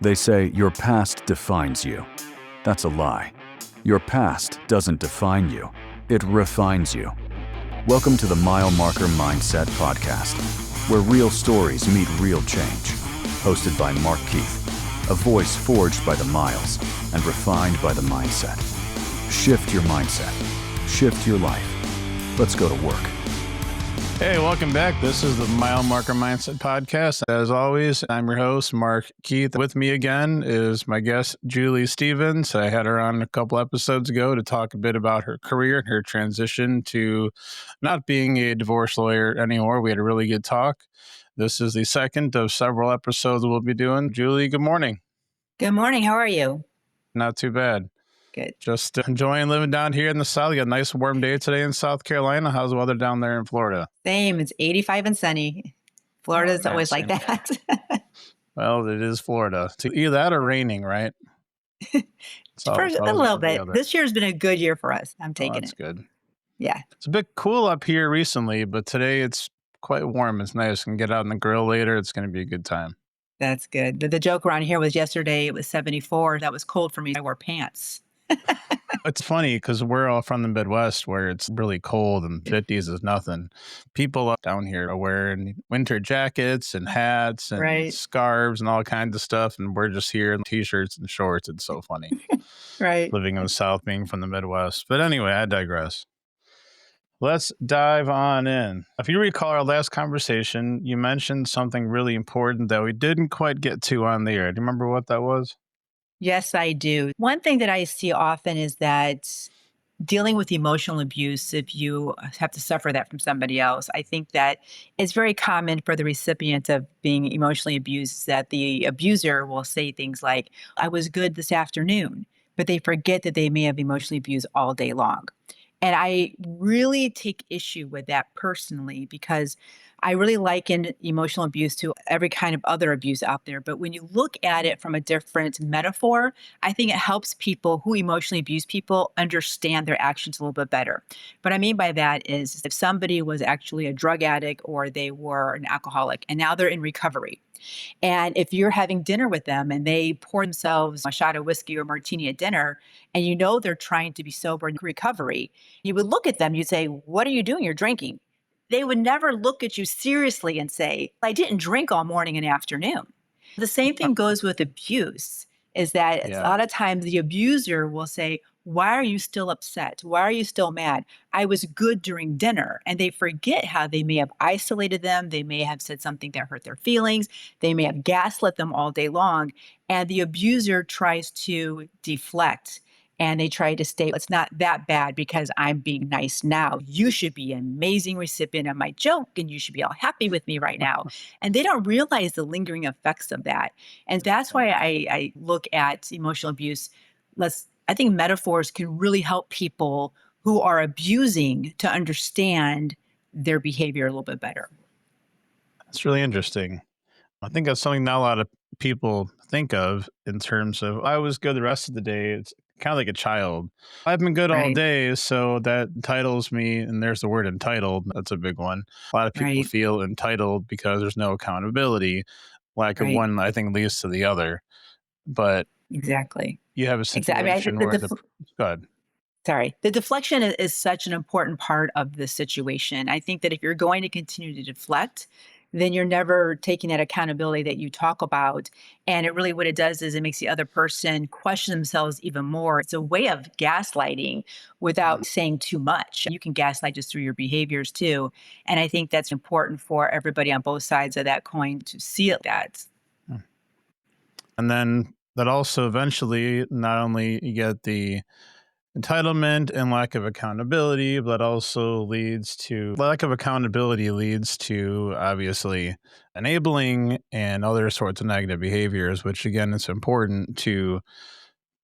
They say your past defines you. That's a lie. Your past doesn't define you. It refines you. Welcome to the Mile Marker Mindset Podcast, where real stories meet real change. Hosted by Mark Keith, a voice forged by the miles and refined by the mindset. Shift your mindset. Shift your life. Let's go to work. Hey, welcome back. This is the Mile Marker Mindset Podcast. As always, I'm your host, Mark Keith. With me again is my guest, Julie Stevens. I had her on a couple episodes ago to talk a bit about her career and her transition to not being a divorce lawyer anymore. We had a really good talk. This is the second of several episodes we'll be doing. Julie, good morning. Good morning. How are you? Not too bad. Good. Just enjoying living down here in the South. You got a nice warm day today in South Carolina. How's the weather down there in Florida? Same. It's 85 and sunny. Florida's always like that. Well, it is Florida. So either that or raining, right? For a little bit. This year's been a good year for us. I'm taking it. That's good. Yeah. It's a bit cool up here recently, but today it's quite warm. It's nice. I can get out on the grill later. It's going to be a good time. That's good. The joke around here was yesterday it was 74. That was cold for me. I wore pants. It's funny because we're all from the Midwest where it's really cold and 50s is nothing. People up down here are wearing winter jackets and hats and scarves and all kinds of stuff. And we're just here in t-shirts and shorts. It's so funny. Right. Living in the South, being from the Midwest. But anyway, I digress. Let's dive on in. If you recall our last conversation, you mentioned something really important that we didn't quite get to on the air. Do you remember what that was? Yes, I do. One thing that I see often is that dealing with emotional abuse, if you have to suffer that from somebody else, I think that it's very common for the recipient of being emotionally abused that the abuser will say things like, I was good this afternoon, but they forget that they may have emotionally abused all day long. And I really take issue with that personally because I really liken emotional abuse to every kind of other abuse out there. But when you look at it from a different metaphor, I think it helps people who emotionally abuse people understand their actions a little bit better. What I mean by that is if somebody was actually a drug addict or they were an alcoholic and now they're in recovery. And if you're having dinner with them and they pour themselves a shot of whiskey or martini at dinner, and you know they're trying to be sober in recovery, you would look at them, you'd say, what are you doing? You're drinking. They would never look at you seriously and say, I didn't drink all morning and afternoon. The same thing goes with abuse, is that a lot of times the abuser will say, why are you still upset? Why are you still mad? I was good during dinner. And they forget how they may have isolated them. They may have said something that hurt their feelings. They may have gaslit them all day long. And the abuser tries to deflect. And they try to say, it's not that bad because I'm being nice now. You should be an amazing recipient of my joke and you should be all happy with me right now. And they don't realize the lingering effects of that. And that's why I look at emotional abuse. I think metaphors can really help people who are abusing to understand their behavior a little bit better. That's really interesting. I think that's something not a lot of people think of in terms of, I was good the rest of the day. It's kind of like a child. I've been good all day, so that entitles me. And there's the word entitled. That's a big one. A lot of people feel entitled because there's no accountability. Lack of one, I think, leads to the other. But exactly. You have a situation where go ahead. Sorry. The deflection is such an important part of the situation. I think that if you're going to continue to deflect, then you're never taking that accountability that you talk about. And it really, what it does is it makes the other person question themselves even more. It's a way of gaslighting without saying too much. You can gaslight just through your behaviors too. And I think that's important for everybody on both sides of that coin to see it that. And then that also eventually, not only you get the entitlement and lack of accountability, but also leads to obviously enabling and other sorts of negative behaviors, which again, it's important to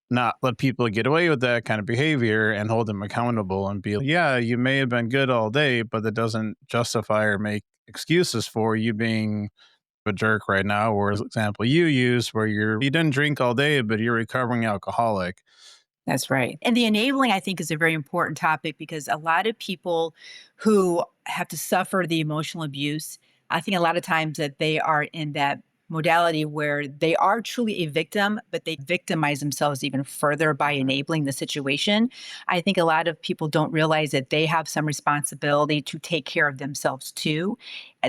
not let people get away with that kind of behavior and hold them accountable and be, yeah, you may have been good all day, but that doesn't justify or make excuses for you being a jerk right now. Or as example you use where you didn't drink all day, but you're a recovering alcoholic. That's right. And the enabling, I think, is a very important topic because a lot of people who have to suffer the emotional abuse, I think a lot of times that they are in that modality where they are truly a victim, but they victimize themselves even further by enabling the situation. I think a lot of people don't realize that they have some responsibility to take care of themselves too.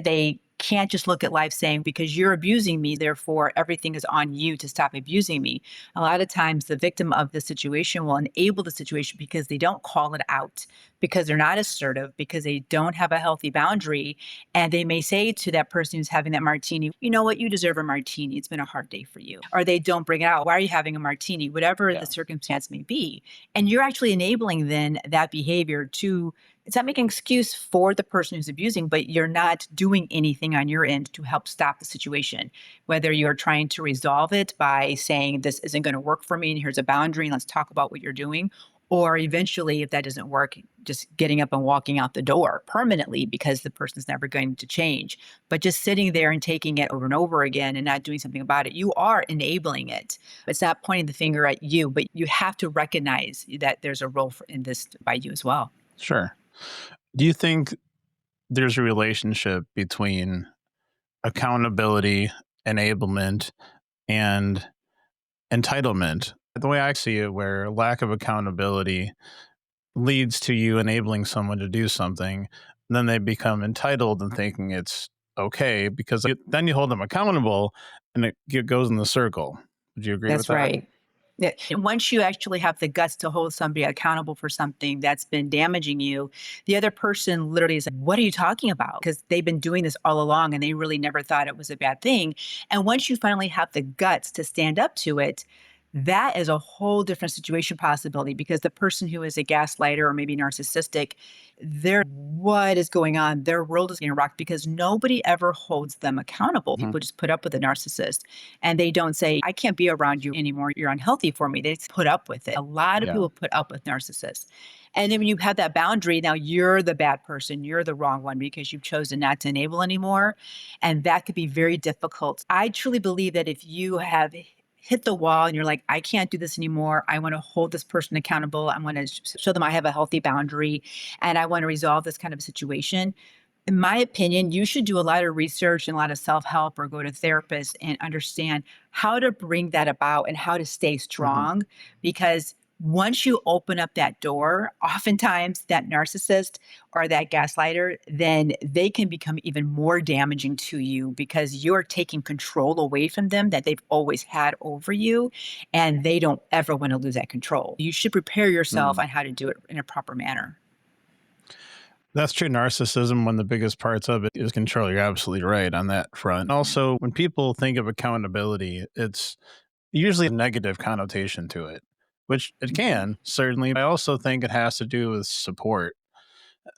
They can't just look at life saying, because you're abusing me, therefore everything is on you to stop abusing me. A lot of times the victim of the situation will enable the situation because they don't call it out, because they're not assertive, because they don't have a healthy boundary. And they may say to that person who's having that martini, you know what, you deserve a martini. It's been a hard day for you. Or they don't bring it out. Why are you having a martini? Whatever the circumstance may be. And you're actually enabling then that behavior to, it's not making an excuse for the person who's abusing, but you're not doing anything on your end to help stop the situation. Whether you're trying to resolve it by saying, this isn't going to work for me, and here's a boundary, and let's talk about what you're doing. Or eventually, if that doesn't work, just getting up and walking out the door permanently because the person's never going to change. But just sitting there and taking it over and over again and not doing something about it, you are enabling it. It's not pointing the finger at you, but you have to recognize that there's a role in this by you as well. Sure. Do you think there's a relationship between accountability, enablement, and entitlement? The way I see it, where lack of accountability leads to you enabling someone to do something, then they become entitled and thinking it's okay because then you hold them accountable and it goes in the circle. Would you agree with That's that? right. Yeah. And once you actually have the guts to hold somebody accountable for something that's been damaging you, the other person literally is like, what are you talking about? Because they've been doing this all along and they really never thought it was a bad thing. And once you finally have the guts to stand up to it, that is a whole different situation possibility, because the person who is a gaslighter or maybe narcissistic, what is going on? Their world is getting rocked because nobody ever holds them accountable. Mhm. People just put up with a narcissist and they don't say, I can't be around you anymore. You're unhealthy for me. They just put up with it. A lot of Yeah. people put up with narcissists. And then when you have that boundary, now you're the bad person. You're the wrong one because you've chosen not to enable anymore. And that could be very difficult. I truly believe that if you have hit the wall and you're like, I can't do this anymore. I want to hold this person accountable. I want to show them I have a healthy boundary and I want to resolve this kind of situation. In my opinion, you should do a lot of research and a lot of self-help or go to therapists and understand how to bring that about and how to stay strong. Because once you open up that door, oftentimes that narcissist or that gaslighter, then they can become even more damaging to you because you're taking control away from them that they've always had over you. And they don't ever want to lose that control. You should prepare yourself on how to do it in a proper manner. That's true. Narcissism, one of the biggest parts of it is control. You're absolutely right on that front. Also, when people think of accountability, it's usually a negative connotation to it, which it can, certainly. I also think it has to do with support.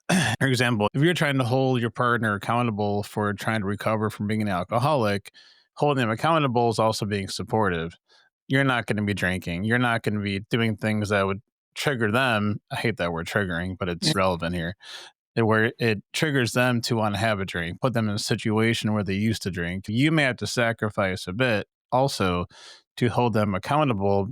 For example, if you're trying to hold your partner accountable for trying to recover from being an alcoholic, holding them accountable is also being supportive. You're not going to be drinking. You're not going to be doing things that would trigger them. I hate that word triggering, but it's relevant here. Where it triggers them to want to have a drink, put them in a situation where they used to drink. You may have to sacrifice a bit also to hold them accountable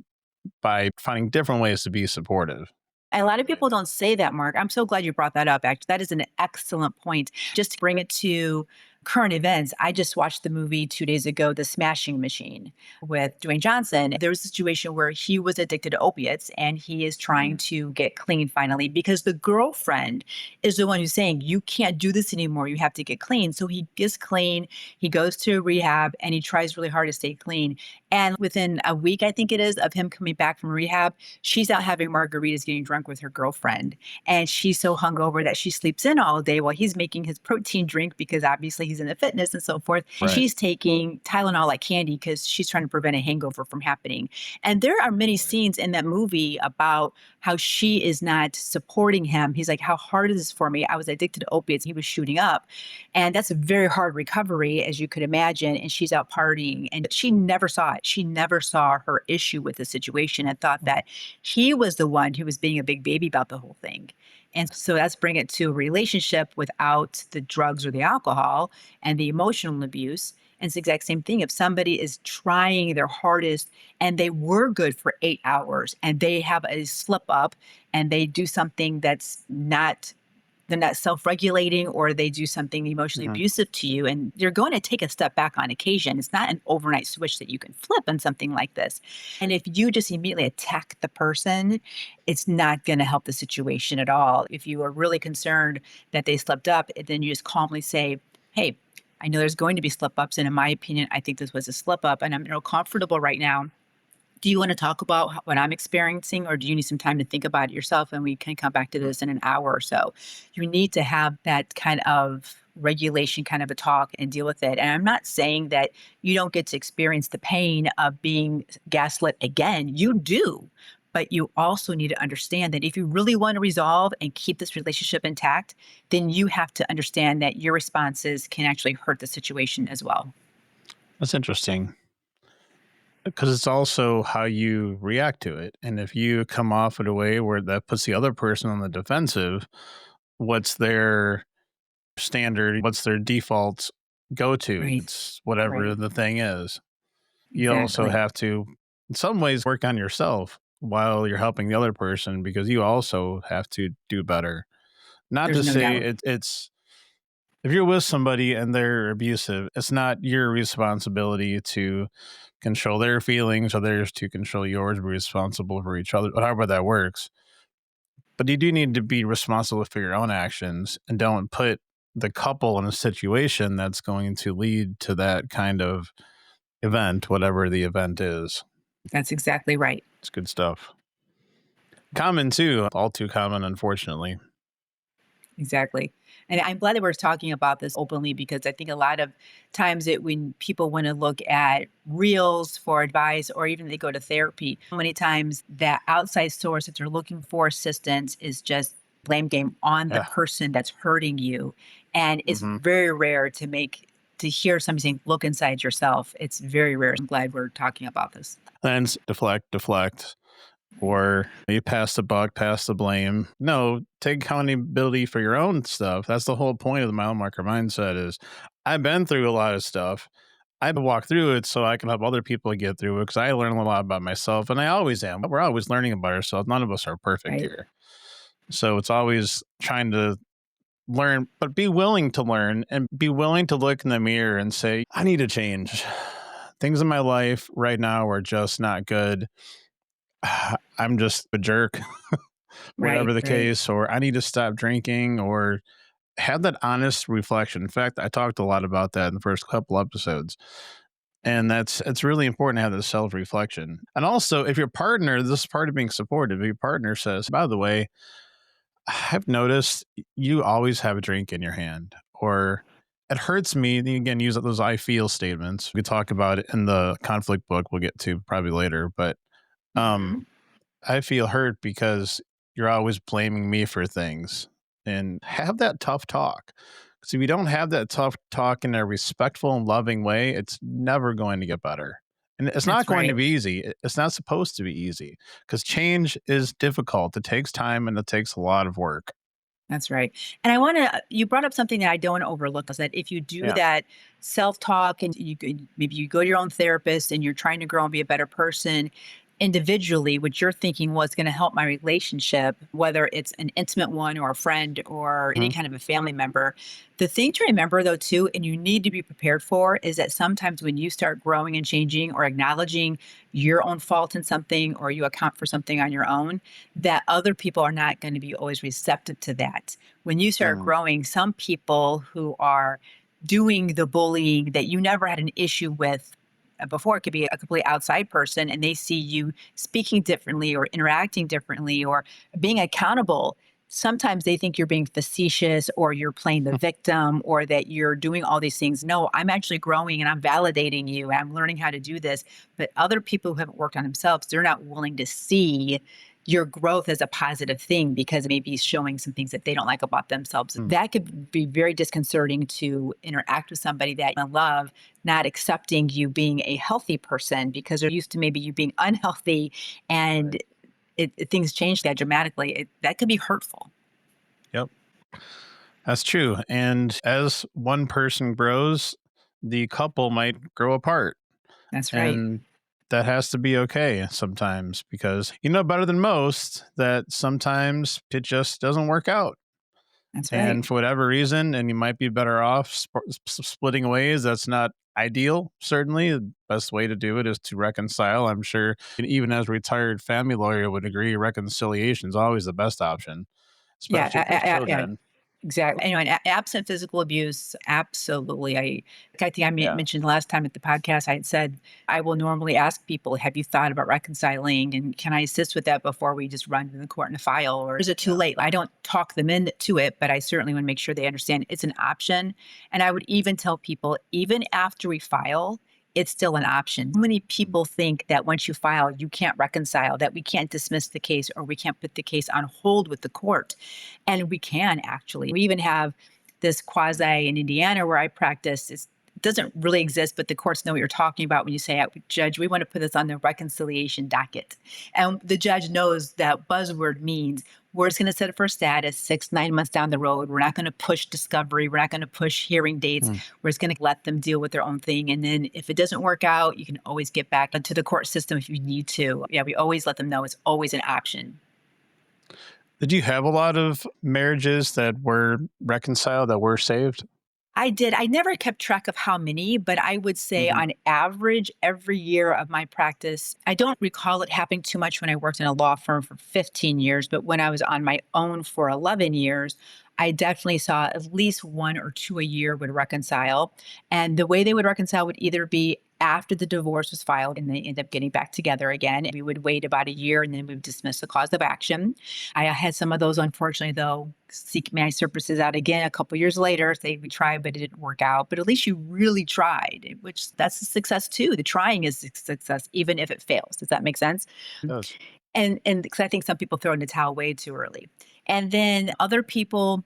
by finding different ways to be supportive. A lot of people don't say that, Mark. I'm so glad you brought that up. Actually, that is an excellent point. Just to bring it to current events, I just watched the movie 2 days ago, The Smashing Machine with Dwayne Johnson. There was a situation where he was addicted to opiates and he is trying to get clean finally because the girlfriend is the one who's saying, you can't do this anymore. You have to get clean. So he gets clean. He goes to rehab and he tries really hard to stay clean. And within a week, I think it is, of him coming back from rehab, she's out having margaritas, getting drunk with her girlfriend. And she's so hungover that she sleeps in all day while he's making his protein drink because obviously he's into fitness and so forth. And Right. she's taking Tylenol like candy because she's trying to prevent a hangover from happening. And there are many scenes in that movie about how she is not supporting him. He's like, how hard is this for me? I was addicted to opiates. He was shooting up. And that's a very hard recovery, as you could imagine. And she's out partying and she never saw it. She never saw her issue with the situation and thought that he was the one who was being a big baby about the whole thing. And so that's bring it to a relationship without the drugs or the alcohol and the emotional abuse. And it's the exact same thing. If somebody is trying their hardest and they were good for 8 hours and they have a slip up and they do something that's not they're not self-regulating, or they do something emotionally abusive to you, and you're going to take a step back on occasion. It's not an overnight switch that you can flip on something like this. And if you just immediately attack the person, it's not going to help the situation at all. If you are really concerned that they slipped up, then you just calmly say, hey, I know there's going to be slip ups. And in my opinion, I think this was a slip up, and I'm comfortable right now. Do you want to talk about what I'm experiencing, or do you need some time to think about it yourself? And we can come back to this in an hour or so. You need to have that kind of regulation, kind of a talk, and deal with it. And I'm not saying that you don't get to experience the pain of being gaslit again. You do. But you also need to understand that if you really want to resolve and keep this relationship intact, then you have to understand that your responses can actually hurt the situation as well. That's interesting, because it's also how you react to it. And if you come off in a way where that puts the other person on the defensive, what's their standard? What's their default go-to? Right. It's whatever Right. the thing is. You also Exactly. have to, in some ways, work on yourself while you're helping the other person, because you also have to do better. Not There's to no say doubt. it's if you're with somebody and they're abusive, it's not your responsibility to control their feelings or theirs to control yours. We're responsible for each other, however that works. But you do need to be responsible for your own actions, and don't put the couple in a situation that's going to lead to that kind of event, whatever the event is. That's exactly right. It's good stuff. Common too, all too common, unfortunately. Exactly. And I'm glad that we're talking about this openly, because I think a lot of times when people want to look at reels for advice, or even they go to therapy, many times that outside source that they're looking for assistance is just blame game on the Yeah. person that's hurting you. And it's hmm very rare to hear somebody saying, look inside yourself. It's very rare. I'm glad we're talking about this. Then deflect, or you pass the buck, pass the blame. No, take accountability for your own stuff. That's the whole point of the mile marker mindset. Is I've been through a lot of stuff. I walk through it so I can help other people get through it, because I learn a lot about myself, and I always am. We're always learning about ourselves. None of us are perfect Right. here. So it's always trying to learn, but be willing to learn and be willing to look in the mirror and say, I need to change. Things in my life right now are just not good. I'm just a jerk, Right. whatever the Right. case, or I need to stop drinking, or have that honest reflection. In fact, I talked a lot about that in the first couple episodes. And it's really important to have this self-reflection. And also, if your partner, this is part of being supportive, if your partner says, by the way, I've noticed you always have a drink in your hand, or it hurts me. And again, use those I feel statements. We talk about it in the conflict book we'll get to probably later, but um, Mhm. I feel hurt because you're always blaming me for things. And have that tough talk. Because if you don't have that tough talk in a respectful and loving way, it's never going to get better. And it's not That's going to right. be easy. It's not supposed to be easy, because change is difficult. It takes time and it takes a lot of work. That's right. And you brought up something that I don't want to overlook, is that if you do Yeah. that self talk, and maybe you go to your own therapist and you're trying to grow and be a better person individually, what you're thinking was going to help my relationship, whether it's an intimate one or a friend or any Mhm. kind of a family member. The thing to remember, though, too, and you need to be prepared for, is that sometimes when you start growing and changing, or acknowledging your own fault in something, or you account for something on your own, that other people are not going to be always receptive to that. When you start Mhm. growing, some people who are doing the bullying that you never had an issue with before, it could be a completely outside person, and they see you speaking differently or interacting differently or being accountable. Sometimes they think you're being facetious, or you're playing the victim, or that you're doing all these things. No, I'm actually growing and I'm validating you. And I'm learning how to do this. But other people who haven't worked on themselves, they're not willing to see your growth as a positive thing, because maybe showing some things that they don't like about themselves. Mm. That could be very disconcerting to interact with somebody that you love, not accepting you being a healthy person because they're used to maybe you being unhealthy, and Right. things change that dramatically. That could be hurtful. Yep. That's true. And as one person grows, the couple might grow apart. That's right. And that has to be okay sometimes, because you know better than most that sometimes it just doesn't work out. That's right. And for whatever reason, and you might be better off splitting ways. That's not ideal. Certainly, the best way to do it is to reconcile. I'm sure, even as a retired family lawyer, would agree reconciliation is always the best option, Yeah, especially if there's yeah, children. exactly. Anyway, absent physical abuse, absolutely. I think Yeah, mentioned last time at the podcast, I had said I will normally ask people, "Have you thought about reconciling, and can I assist with that before we just run to the court and file, or is it too yeah. late?" I don't talk them into it, but I certainly want to make sure they understand it's an option. And I would even tell people, even after we file, it's still an option. Many people think that once you file, you can't reconcile, that we can't dismiss the case or we can't put the case on hold with the court. And we can actually. We even have this quasi in Indiana where I practice. It doesn't really exist, but the courts know what you're talking about when you say, Judge, we want to put this on the reconciliation docket. And the judge knows that buzzword means we're just going to set it for status 6, 9 months down the road. We're not going to push discovery. We're not going to push hearing dates. Hmm. We're just going to let them deal with their own thing. And then if it doesn't work out, you can always get back to the court system if you need to. Yeah, we always let them know it's always an option. Did you have a lot of marriages that were reconciled, that were saved? I did. I never kept track of how many, but I would say Hmm. on average, every year of my practice, I don't recall it happening too much when I worked in a law firm for 15 years, but when I was on my own for 11 years, I definitely saw at least one or two a year would reconcile. And the way they would reconcile would either be after the divorce was filed and they end up getting back together again. We would wait about a year and then we would dismiss the cause of action. I had some of those, unfortunately, though, seek my services out again a couple years later. Say we tried, but it didn't work out. But at least you really tried, which that's a success too. The trying is a success, even if it fails. Does that make sense? Yes. And because I think some people throw in the towel way too early. And then other people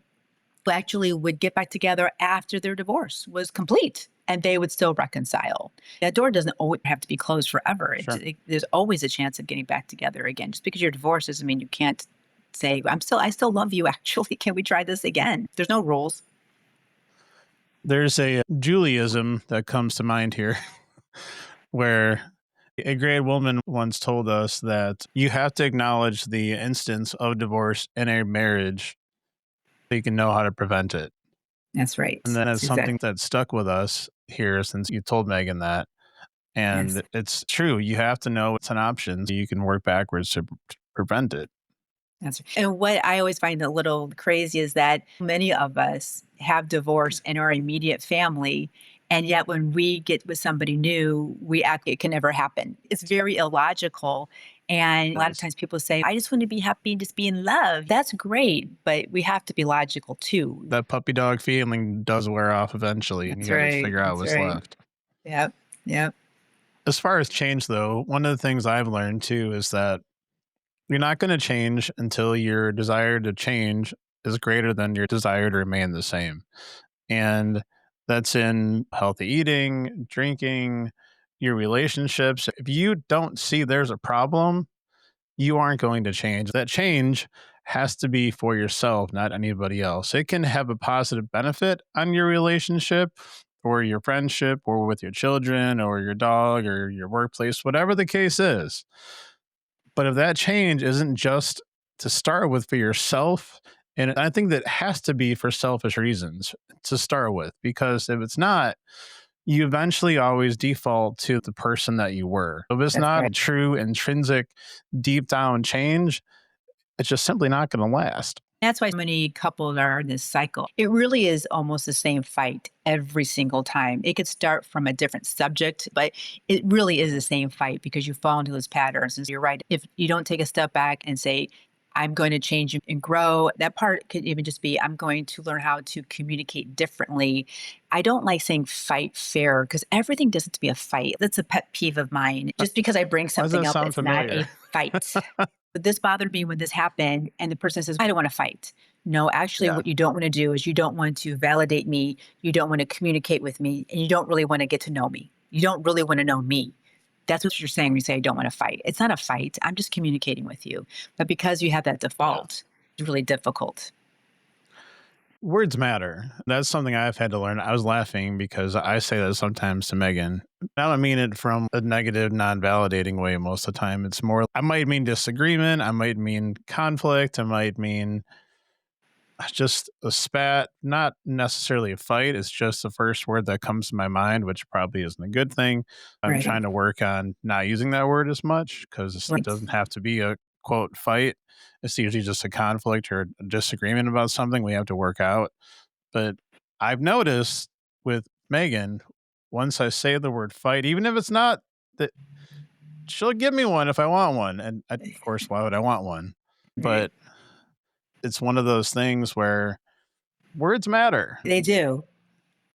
who actually would get back together after their divorce was complete and they would still reconcile. That door doesn't always have to be closed forever. Sure. There's always a chance of getting back together again. Just because you're divorced doesn't mean you can't say, I still love you actually. Can we try this again? There's no rules. There's a Judaism that comes to mind here where a great woman once told us that you have to acknowledge the instance of divorce in a marriage so you can know how to prevent it. That's right. And then it's That's something exact- that stuck with us here since you told Megan that. And Yes. it's true. You have to know it's an option so you can work backwards to prevent it. That's right. And what I always find a little crazy is that many of us have divorce in our immediate family. And yet, when we get with somebody new, we act it can never happen. It's very illogical. And a lot of Yes. times people say, I just want to be happy and just be in love. That's great. But we have to be logical too. That puppy dog feeling does wear off eventually, and you That's got to right. figure out That's what's right. left. Yep. Yep. As far as change, though, one of the things I've learned too is that you're not going to change until your desire to change is greater than your desire to remain the same. And that's in healthy eating, drinking, your relationships. If you don't see there's a problem, you aren't going to change. That change has to be for yourself, not anybody else. It can have a positive benefit on your relationship or your friendship or with your children or your dog or your workplace, whatever the case is. But if that change isn't just to start with for yourself, and I think that has to be for selfish reasons to start with, because if it's not, you eventually always default to the person that you were. If it's That's not right. a true, intrinsic, deep down change, it's just simply not going to last. That's why many couples are in this cycle. It really is almost the same fight every single time. It could start from a different subject, but it really is the same fight because you fall into those patterns. And you're right. If you don't take a step back and say, I'm going to change and grow, that part could even just be, I'm going to learn how to communicate differently. I don't like saying fight fair because everything doesn't have to be a fight. That's a pet peeve of mine. Just because I bring Why does something that up, sound it's not familiar? a fight. But this bothered me when this happened. And the person says, I don't want to fight. No, actually, Yeah. what you don't want to do is you don't want to validate me. You don't want to communicate with me. And you don't really want to get to know me. You don't really want to know me. That's what you're saying when you say, I don't want to fight. It's not a fight. I'm just communicating with you. But because you have that default, it's really difficult. Words matter. That's something I've had to learn. I was laughing because I say that sometimes to Megan. I don't mean it from a negative, non-validating way most of the time. It's more, I might mean disagreement. I might mean conflict. I might mean just a spat, not necessarily a fight. It's just the first word that comes to my mind, which probably isn't a good thing. I'm Right. trying to work on not using that word as much because it Right. doesn't have to be a quote fight. It's usually just a conflict or a disagreement about something we have to work out. But I've noticed with Megan, once I say the word fight, even if it's not that, she'll give me one if I want one. And of course, why would I want one? Right. But it's one of those things where words matter. They do.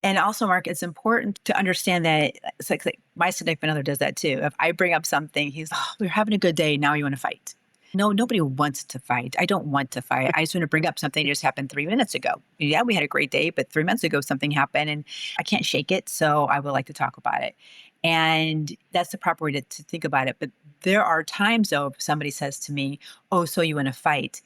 And also, Mark, it's important to understand that it's like my significant other does that too. If I bring up something, he's, oh, we're having a good day. Now you want to fight. No, nobody wants to fight. I don't want to fight. I just want to bring up something that just happened 3 minutes ago. Yeah, we had a great day, but 3 minutes ago something happened and I can't shake it. So I would like to talk about it. And that's the proper way to think about it. But there are times, though, if somebody says to me, oh, so you want to fight?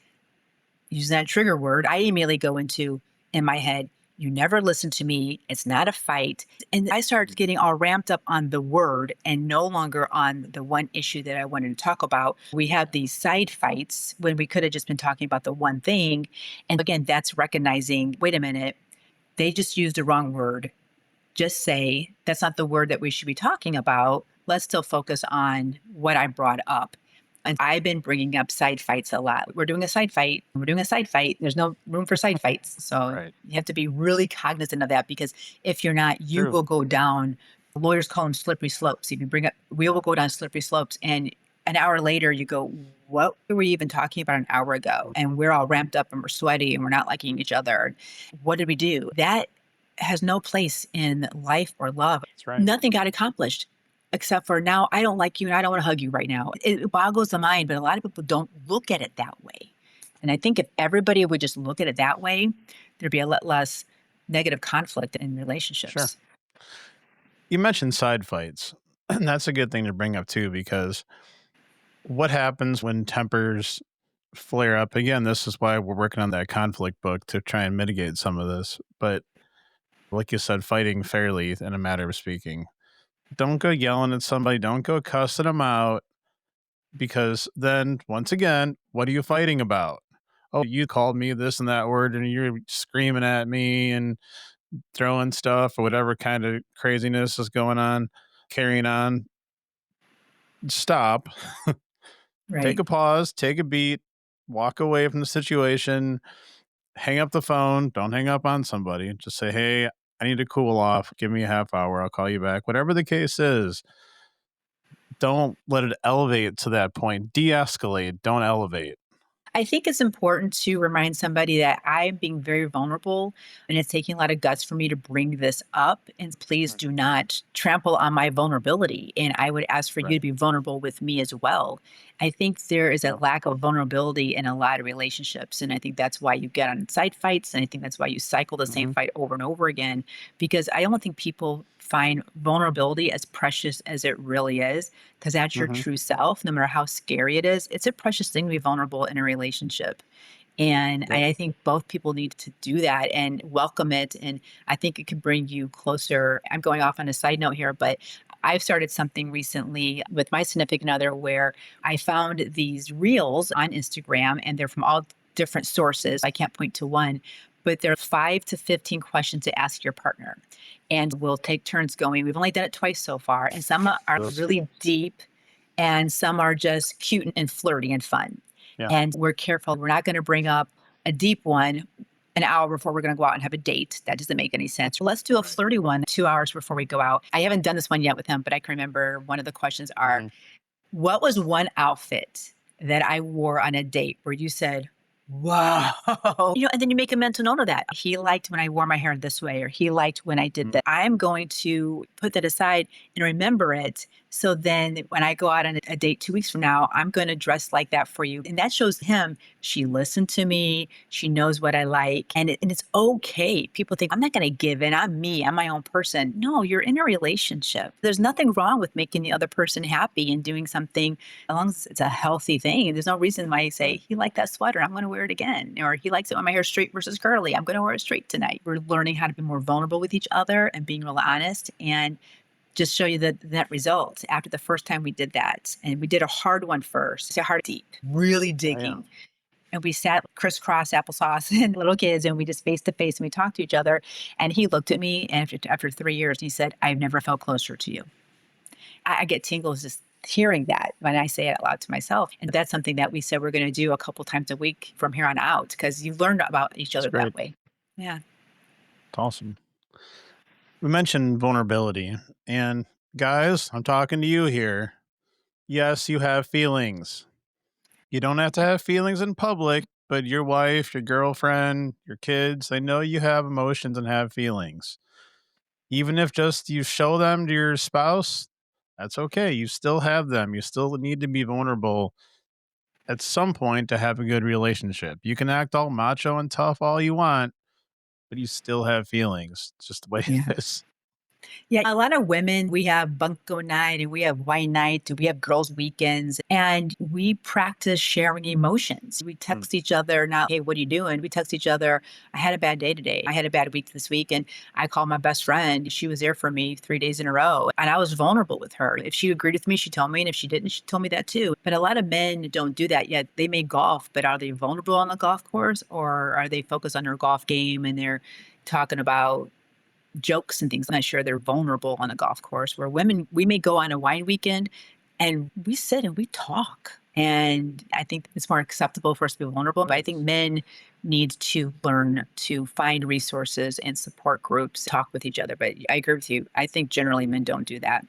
Using that trigger word, I immediately go into, in my head, you never listen to me. It's not a fight. And I start getting all ramped up on the word and no longer on the one issue that I wanted to talk about. We have these side fights when we could have just been talking about the one thing. And again, that's recognizing, wait a minute, they just used the wrong word. Just say, that's not the word that we should be talking about. Let's still focus on what I brought up. And I've been bringing up side fights a lot. We're doing a side fight. We're doing a side fight. There's no room for side fights. So Right. you have to be really cognizant of that because if you're not, you True. will go down. Lawyers call them slippery slopes. If you bring up, we will go down slippery slopes. And an hour later, you go, what were we even talking about an hour ago? And we're all ramped up and we're sweaty and we're not liking each other. What did we do? That has no place in life or love. That's right. Nothing got accomplished except for now I don't like you and I don't want to hug you right now. It boggles the mind, but a lot of people don't look at it that way. And I think if everybody would just look at it that way, there'd be a lot less negative conflict in relationships. Sure. You mentioned side fights, and that's a good thing to bring up too, because what happens when tempers flare up? Again, this is why we're working on that conflict book to try and mitigate some of this. But like you said, fighting fairly in a matter of speaking. Don't go yelling at somebody. Don't go cussing them out because then, once again, what are you fighting about? Oh, you called me this and that word and you're screaming at me and throwing stuff or whatever kind of craziness is going on, carrying on. Stop, take Right. a pause, take a beat, walk away from the situation, hang up the phone. Don't hang up on somebody. Just say, hey, I need to cool off. Give me a half hour. I'll call you back. Whatever the case is, don't let it elevate to that point. De-escalate. Don't elevate. I think it's important to remind somebody that I'm being very vulnerable and it's taking a lot of guts for me to bring this up. And please do not trample on my vulnerability. And I would ask for you to be vulnerable with me as well. I think there is a lack of vulnerability in a lot of relationships. And I think that's why you get on side fights. And I think that's why you cycle the same fight over and over again, because I don't think people find vulnerability as precious as it really is, because that's your true self. No matter how scary it is, it's a precious thing to be vulnerable in a relationship. And Yep. I think both people need to do that and welcome it. And I think it can bring you closer. I'm going off on a side note here, but I've started something recently with my significant other where I found these reels on Instagram and they're from all different sources. I can't point to one, but there are 5 to 15 questions to ask your partner. And we'll take turns going. We've only done it twice so far. And some are really deep and some are just cute and flirty and fun. Yeah. And we're careful. We're not going to bring up a deep one an hour before we're going to go out and have a date. That doesn't make any sense. Let's do a flirty one 2 hours before we go out. I haven't done this one yet with him, but I can remember one of the questions are, what was one outfit that I wore on a date where you said, wow, and then you make a mental note of that. He liked when I wore my hair this way, or he liked when I did that. I'm going to put that aside and remember it. So then when I go out on a date 2 weeks from now, I'm going to dress like that for you. And that shows him she listened to me. She knows what I like. And it's okay. People think I'm not going to give in. I'm me. I'm my own person. No, you're in a relationship. There's nothing wrong with making the other person happy and doing something as long as it's a healthy thing. There's no reason why you say, he liked that sweater, I'm going to wear it again. Or he likes it when my hair's straight versus curly, I'm going to wear it straight tonight. We're learning how to be more vulnerable with each other and being real honest and just show you that result after the first time we did that. And we did a hard one first, a hard deep, really digging. And we sat crisscross applesauce and little kids, and we just face to face and we talked to each other. And he looked at me, and after 3 years, he said, "I've never felt closer to you." I get tingles just hearing that when I say it out loud to myself. And that's something that we said we're going to do a couple times a week from here on out, because you learn about each That's other great. that way. Yeah. It's awesome. We mentioned vulnerability. And guys, I'm talking to you here. Yes, you have feelings. You don't have to have feelings in public, but your wife, your girlfriend, your kids, they know you have emotions and have feelings. Even if just you show them to your spouse, that's okay. You still have them. You still need to be vulnerable at some point to have a good relationship. You can act all macho and tough all you want, but you still have feelings. It's just the way Yeah. it is. Yeah, a lot of women, we have bunko night and we have wine night, we have girls' weekends, and we practice sharing emotions. We Mm. text each other now, "Hey, what are you doing?" We text each other, "I had a bad day today. I had a bad week this week." And I called my best friend. She was there for me 3 days in a row. And I was vulnerable with her. If she agreed with me, she told me. And if she didn't, she told me that too. But a lot of men don't do that yet. They may golf, but are they vulnerable on the golf course, or are they focused on their golf game and they're talking about jokes and things? I'm not sure they're vulnerable on a golf course. Where women, we may go on a wine weekend and we sit and we talk. And I think it's more acceptable for us to be vulnerable. But I think men need to learn to find resources and support groups, talk with each other. But I agree with you. I think generally men don't do that.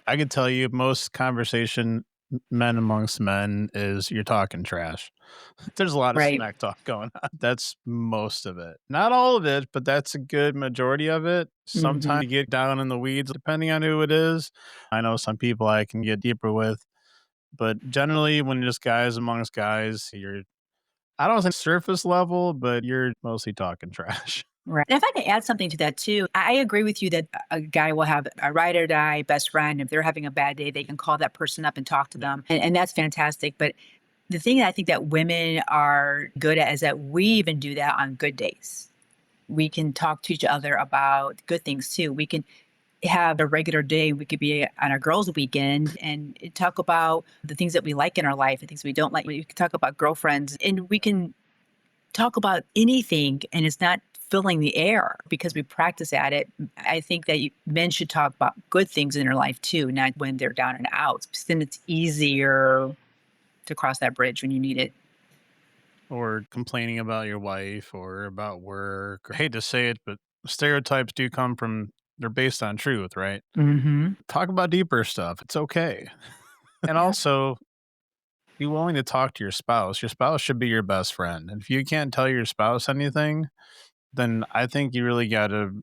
I can tell you most conversation men amongst men is you're talking trash. There's a lot of Right. smack talk going on. That's most of it. Not all of it, but that's a good majority of it. Sometimes Mhm. you get down in the weeds depending on who it is. I know some people I can get deeper with, but generally when just guys amongst guys, you're I don't think surface level, but you're mostly talking trash. Right. And if I could add something to that too, I agree with you that a guy will have a ride or die best friend. If they're having a bad day, they can call that person up and talk to Yeah. them. And that's fantastic. But the thing that I think that women are good at is that we even do that on good days. We can talk to each other about good things too. We can have a regular day. We could be on our girls' weekend and talk about the things that we like in our life and things we don't like. We can talk about girlfriends, and we can talk about anything, and it's not filling the air because we practice at it. I think that men should talk about good things in their life too, not when they're down and out. Because then it's easier to cross that bridge when you need it. Or complaining about your wife or about work. I hate to say it, but stereotypes do come from they're based on truth, right? Hmm. Talk about deeper stuff. It's okay. And Yeah. also be willing to talk to your spouse. Your spouse should be your best friend. And if you can't tell your spouse anything, then I think you really got to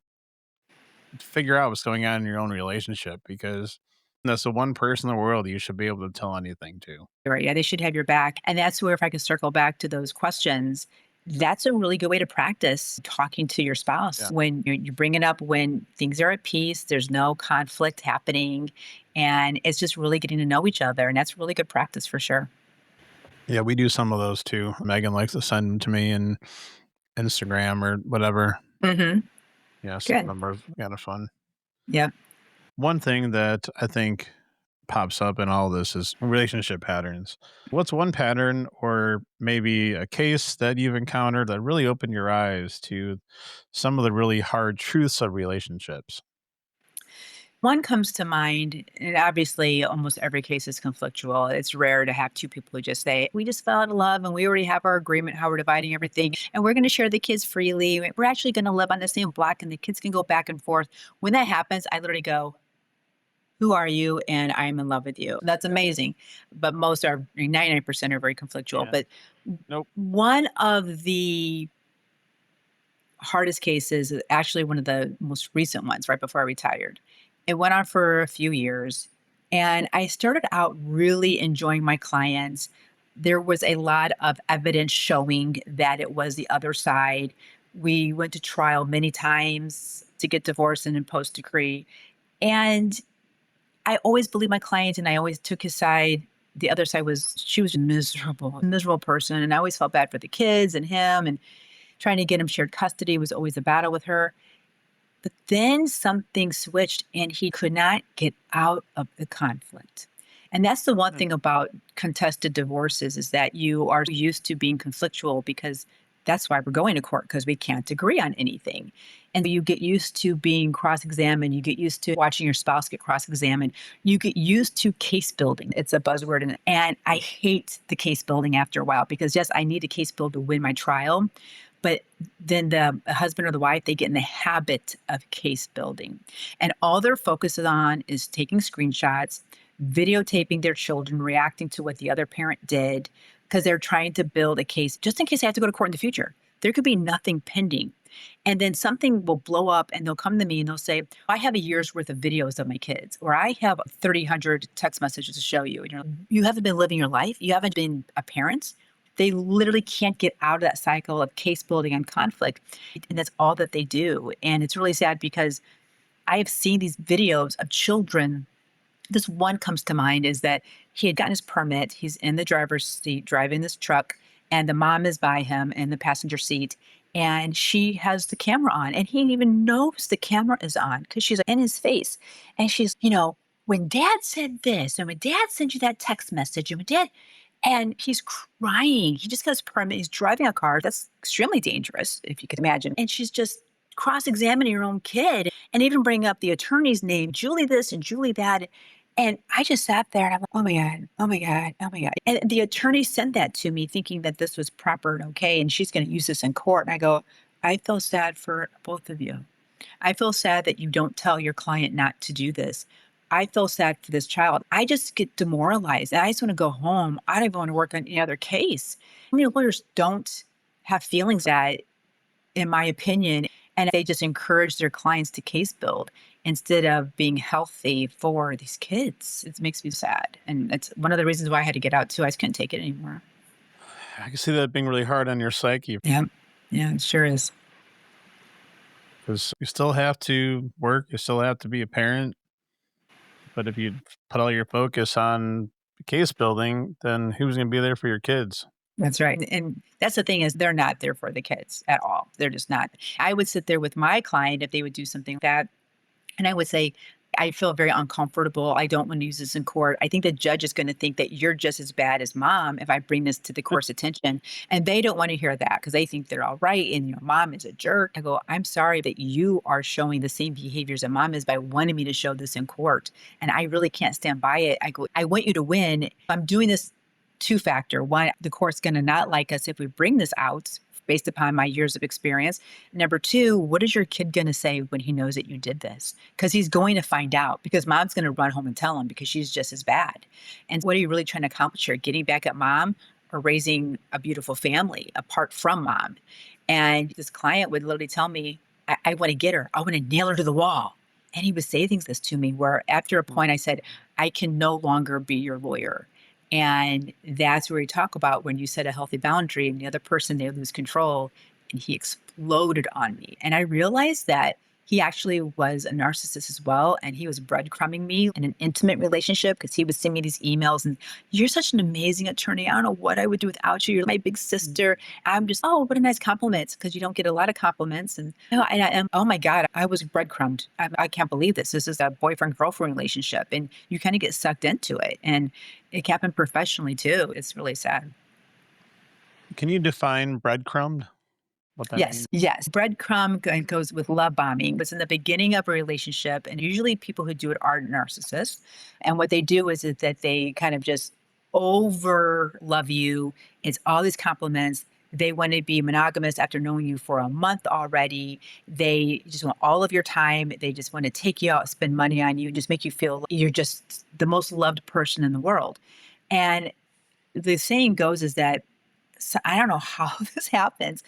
figure out what's going on in your own relationship because that's the one person in the world you should be able to tell anything to. Right. Yeah, they should have your back. And that's where, if I could circle back to those questions, that's a really good way to practice talking to your spouse Yeah. when you bring it up when things are at peace, there's no conflict happening, and it's just really getting to know each other. And that's really good practice for sure. Yeah, we do some of those too. Megan likes to send them to me in Instagram or whatever. Hmm. Yeah, some of Good. them are kind of fun. Yep. One thing that I think pops up in all this is relationship patterns. What's one pattern or maybe a case that you've encountered that really opened your eyes to some of the really hard truths of relationships? One comes to mind, and obviously, almost every case is conflictual. It's rare to have two people who just say, "We just fell out of love and we already have our agreement how we're dividing everything. And we're going to share the kids freely. We're actually going to live on the same block and the kids can go back and forth." When that happens, I literally go, "Who are you?" And I'm in love with you. That's amazing. But most are, 99% are very conflictual. Yeah. But Nope. one of the hardest cases is actually one of the most recent ones right before I retired. It went on for a few years, and I started out really enjoying my clients. There was a lot of evidence showing that it was the other side. We went to trial many times to get divorced and impose decree. And I always believed my client and I always took his side. The other side was, she was a miserable person. And I always felt bad for the kids and him. And trying to get him shared custody was always a battle with her. But then something switched and he could not get out of the conflict. And that's the one thing about contested divorces is that you are used to being conflictual because that's why we're going to court, because we can't agree on anything. And you get used to being cross-examined. You get used to watching your spouse get cross-examined. You get used to case building. It's a buzzword. And I hate the case building after a while because, yes, I need a case build to win my trial. But then the husband or the wife, they get in the habit of case building. And all they're focused on is taking screenshots, videotaping their children, reacting to what the other parent did, because they're trying to build a case just in case they have to go to court in the future. There could be nothing pending. And then something will blow up and they'll come to me and they'll say, I have a year's worth of videos of my kids, or I have 300 text messages to show you. You haven't been living your life. You haven't been a parent. They literally can't get out of that cycle of case building and conflict. And that's all that they do. And it's really sad because I have seen these videos of children. This one comes to mind is that he had gotten his permit. He's in the driver's seat driving this truck, and the mom is by him in the passenger seat. And she has the camera on, and he even knows the camera is on because she's in his face. And she's, when dad said this, and when dad sent you that text message, and when dad, and he's crying. He just got his permit. He's driving a car. That's extremely dangerous, if you could imagine. And she's just cross-examining her own kid and even bring up the attorney's name, Julie this and Julie that. And I just sat there and I'm like, oh my God, oh my God, oh my God. And the attorney sent that to me thinking that this was proper and okay, and she's going to use this in court. And I go, I feel sad for both of you. I feel sad that you don't tell your client not to do this. I feel sad for this child. I just get demoralized. I just want to go home. I don't even want to work on any other case. Lawyers don't have feelings that, in my opinion, and they just encourage their clients to case build instead of being healthy for these kids. It makes me sad. And it's one of the reasons why I had to get out too. I just couldn't take it anymore. I can see that being really hard on your psyche. Yeah, it sure is. Because you still have to work, you still have to be a parent. But if you put all your focus on case building, then who's going to be there for your kids? That's right. And that's the thing is they're not there for the kids at all. They're just not. I would sit there with my client if they would do something like that. And I would say, I feel very uncomfortable. I don't want to use this in court. I think the judge is going to think that you're just as bad as mom if I bring this to the court's attention. And they don't want to hear that because they think they're all right. And your mom is a jerk. I go, I'm sorry that you are showing the same behaviors that mom is by wanting me to show this in court. And I really can't stand by it. I go, I want you to win. I'm doing this two-factor. One, the court's going to not like us if we bring this out based upon my years of experience. Number two, what is your kid going to say when he knows that you did this? Because he's going to find out because mom's going to run home and tell him because she's just as bad. And what are you really trying to accomplish here? Getting back at mom or raising a beautiful family apart from mom? And this client would literally tell me, I want to get her. I want to nail her to the wall. And he would say things this to me where after a point I said, I can no longer be your lawyer. And that's where we talk about when you set a healthy boundary and the other person, they lose control. And he exploded on me. And I realized that he actually was a narcissist as well. And he was breadcrumbing me in an intimate relationship because he would send me these emails and you're such an amazing attorney. I don't know what I would do without you. You're my big sister. I'm just, oh, what a nice compliment because you don't get a lot of compliments. And, oh my God, I was breadcrumbed. I can't believe this. This is a boyfriend-girlfriend relationship. And you kind of get sucked into it. And it happened professionally too. It's really sad. Can you define breadcrumbed? What that means? Yes. Breadcrumb goes with love bombing. It's in the beginning of a relationship. And usually people who do it are narcissists. And what they do is that they kind of just over love you. It's all these compliments. They want to be monogamous after knowing you for a month already. They just want all of your time. They just want to take you out, spend money on you, just make you feel you're just the most loved person in the world. And the saying goes is that, so I don't know how this happens,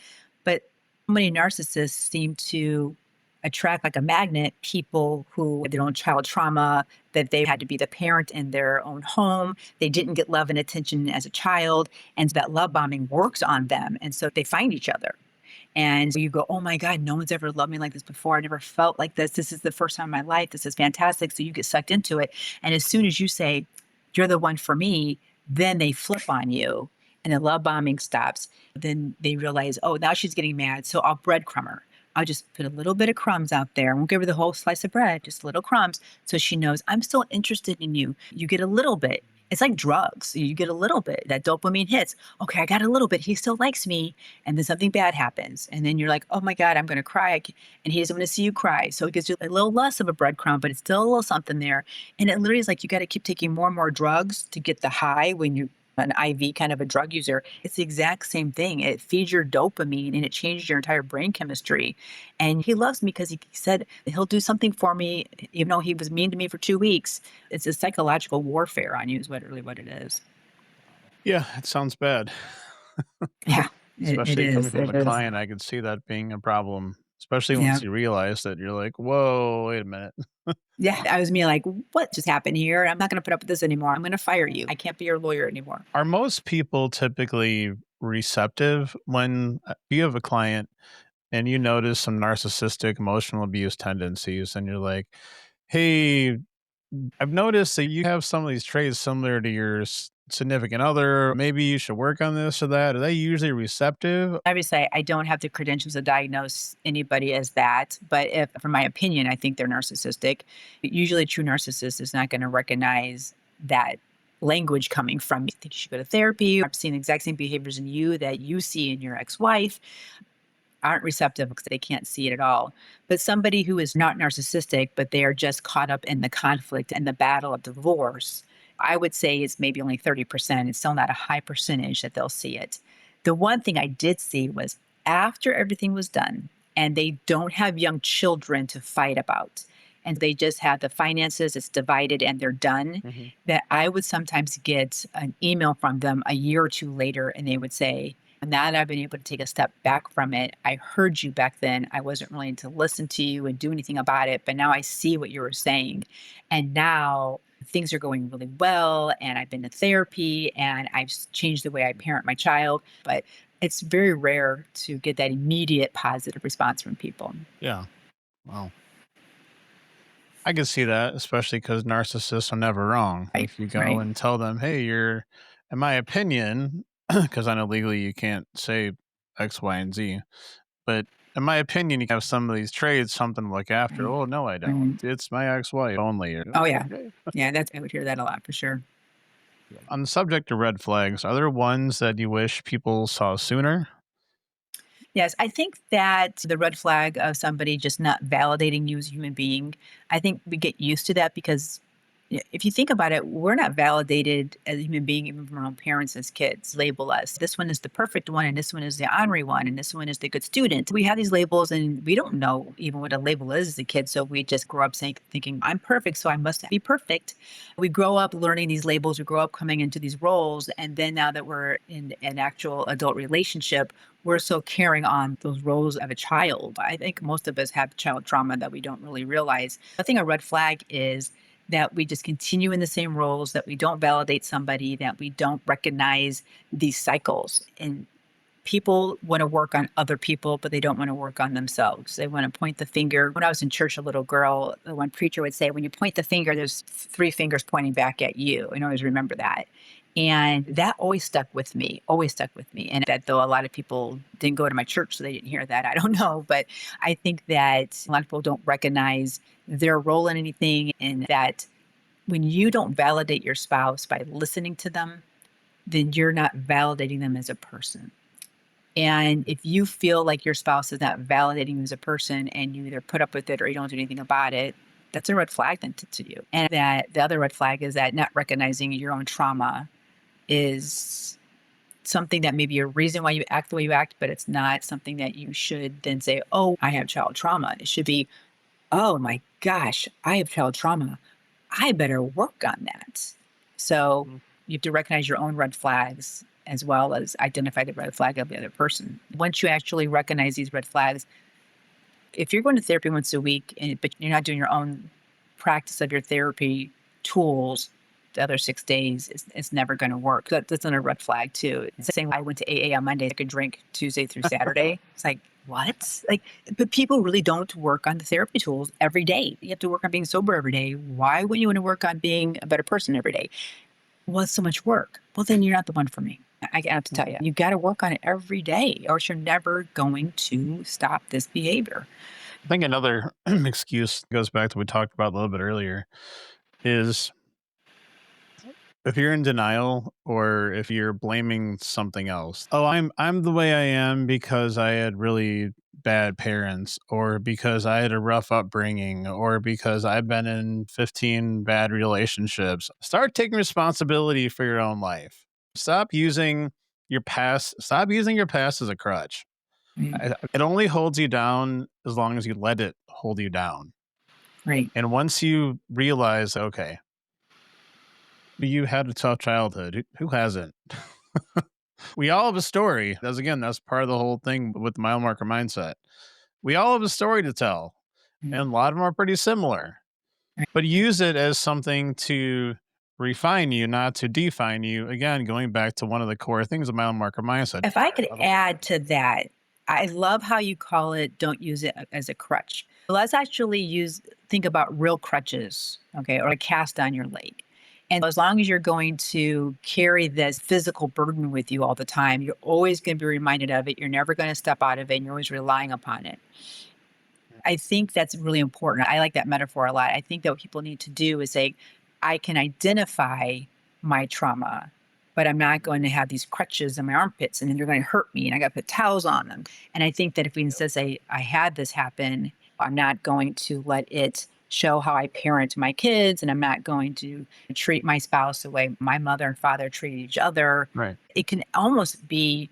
but many narcissists seem to attract like a magnet people who had their own child trauma, that they had to be the parent in their own home. They didn't get love and attention as a child. And that love bombing works on them. And so they find each other. And so you go, oh my God, no one's ever loved me like this before. I never felt like this. This is the first time in my life. This is fantastic. So you get sucked into it. And as soon as you say, you're the one for me, then they flip on you. And the love bombing stops. Then they realize, oh, now she's getting mad, so I'll breadcrumb her. I'll just put a little bit of crumbs out there. I won't give her the whole slice of bread, just little crumbs. So she knows I'm still interested in you. You get a little bit. It's like drugs. You get a little bit. That dopamine hits. Okay, I got a little bit. He still likes me. And then something bad happens. And then you're like, oh my God, I'm going to cry. And he doesn't want to see you cry. So it gives you a little less of a breadcrumb, but it's still a little something there. And it literally is like you got to keep taking more and more drugs to get the high when you an IV kind of a drug user. It's the exact same thing. It feeds your dopamine and it changes your entire brain chemistry. And he loves me because he said he'll do something for me, even though he was mean to me for 2 weeks. It's a psychological warfare on you is really what it is. Yeah, it sounds bad. Yeah, it Especially coming is. from It the is. client, I could see that being a problem, especially Yeah. once you realize that you're like, "Whoa, wait a minute." Yeah. I was me like, what just happened here? I'm not going to put up with this anymore. I'm going to fire you. I can't be your lawyer anymore. Are most people typically receptive when you have a client and you notice some narcissistic emotional abuse tendencies and you're like, "Hey, I've noticed that you have some of these traits similar to your significant other. Maybe you should work on this or that." Are they usually receptive? Obviously, I don't have the credentials to diagnose anybody as that, but if, from my opinion, I think they're narcissistic. Usually, a true narcissist is not going to recognize that language coming from you. I think you should go to therapy. I've seen the exact same behaviors in you that you see in your ex-wife. Aren't receptive because they can't see it at all. But somebody who is not narcissistic, but they are just caught up in the conflict and the battle of divorce, I would say it's maybe only 30%. It's still not a high percentage that they'll see it. The one thing I did see was after everything was done and they don't have young children to fight about, and they just have the finances, it's divided and they're done, Mhm. that I would sometimes get an email from them a year or two later and they would say, now that I've been able to take a step back from it, I heard you back then. I wasn't willing to listen to you and do anything about it, but now I see what you were saying. And now things are going really well. And I've been to therapy and I've changed the way I parent my child. But it's very rare to get that immediate positive response from people. Yeah. Wow. I can see that, especially because narcissists are never wrong. Right. If you go Right. and tell them, "Hey, you're," in my opinion, because I know legally you can't say X, Y, and Z, but in my opinion, you have some of these traits, something to look after. Right. "Oh, no, I don't. Right. It's my ex-wife only." Oh, yeah. Okay. Yeah. I would hear that a lot for sure. On the subject of red flags, are there ones that you wish people saw sooner? Yes, I think that the red flag of somebody just not validating you as a human being, I think we get used to that because if you think about it, we're not validated as a human being even from our own parents as kids. Label us. This one is the perfect one, and this one is the honorary one, and this one is the good student. We have these labels, and we don't know even what a label is as a kid. So we just grow up thinking, I'm perfect, so I must be perfect. We grow up learning these labels. We grow up coming into these roles, and then now that we're in an actual adult relationship, we're still carrying on those roles of a child. I think most of us have child trauma that we don't really realize. I think a red flag is that we just continue in the same roles, that we don't validate somebody, that we don't recognize these cycles. And people want to work on other people, but they don't want to work on themselves. They want to point the finger. When I was in church, a little girl, the one preacher would say, when you point the finger, there's 3 fingers pointing back at you. And I always remember that. And that always stuck with me, always stuck with me. And that though a lot of people didn't go to my church, so they didn't hear that, I don't know. But I think that a lot of people don't recognize their role in anything. And that when you don't validate your spouse by listening to them, then you're not validating them as a person. And if you feel like your spouse is not validating you as a person and you either put up with it or you don't do anything about it, that's a red flag then to you. And that the other red flag is that not recognizing your own trauma is something that may be a reason why you act the way you act, but it's not something that you should then say, oh, I have child trauma. It should be, oh my gosh, I have child trauma. I better work on that. So Mhm. you have to recognize your own red flags as well as identify the red flag of the other person. Once you actually recognize these red flags, if you're going to therapy once a week, but you're not doing your own practice of your therapy tools the other 6 days, it's never going to work. That's another red flag too. It's saying I went to AA on Monday, I could drink Tuesday through Saturday. It's like, what? Like, but people really don't work on the therapy tools every day. You have to work on being sober every day. Why wouldn't you want to work on being a better person every day? Well, it's so much work. Well, then you're not the one for me. I have to tell you got to work on it every day, or you're never going to stop this behavior. I think another excuse goes back to what we talked about a little bit earlier is if you're in denial or if you're blaming something else. Oh, I'm the way I am because I had really bad parents or because I had a rough upbringing or because I've been in 15 bad relationships. Start taking responsibility for your own life. Stop using your past as a crutch. Right. It only holds you down as long as you let it hold you down. Right. And once you realize, okay, you had a tough childhood. Who hasn't? We all have a story. That's part of the whole thing with the mile marker mindset. We all have a story to tell, and a lot of them are pretty similar. Right. But use it as something to refine you, not to define you. Again, going back to one of the core things of mile marker mindset. If I could add to that, I love how you call it, don't use it as a crutch. Let's actually think about real crutches, okay, or a cast on your leg. And as long as you're going to carry this physical burden with you all the time, you're always going to be reminded of it. You're never going to step out of it, and you're always relying upon it. I think that's really important. I like that metaphor a lot. I think that what people need to do is say, I can identify my trauma, but I'm not going to have these crutches in my armpits and then they're going to hurt me and I got to put towels on them. And I think that if we instead say, I had this happen, I'm not going to let it show how I parent my kids, and I'm not going to treat my spouse the way my mother and father treated each other. Right. It can almost be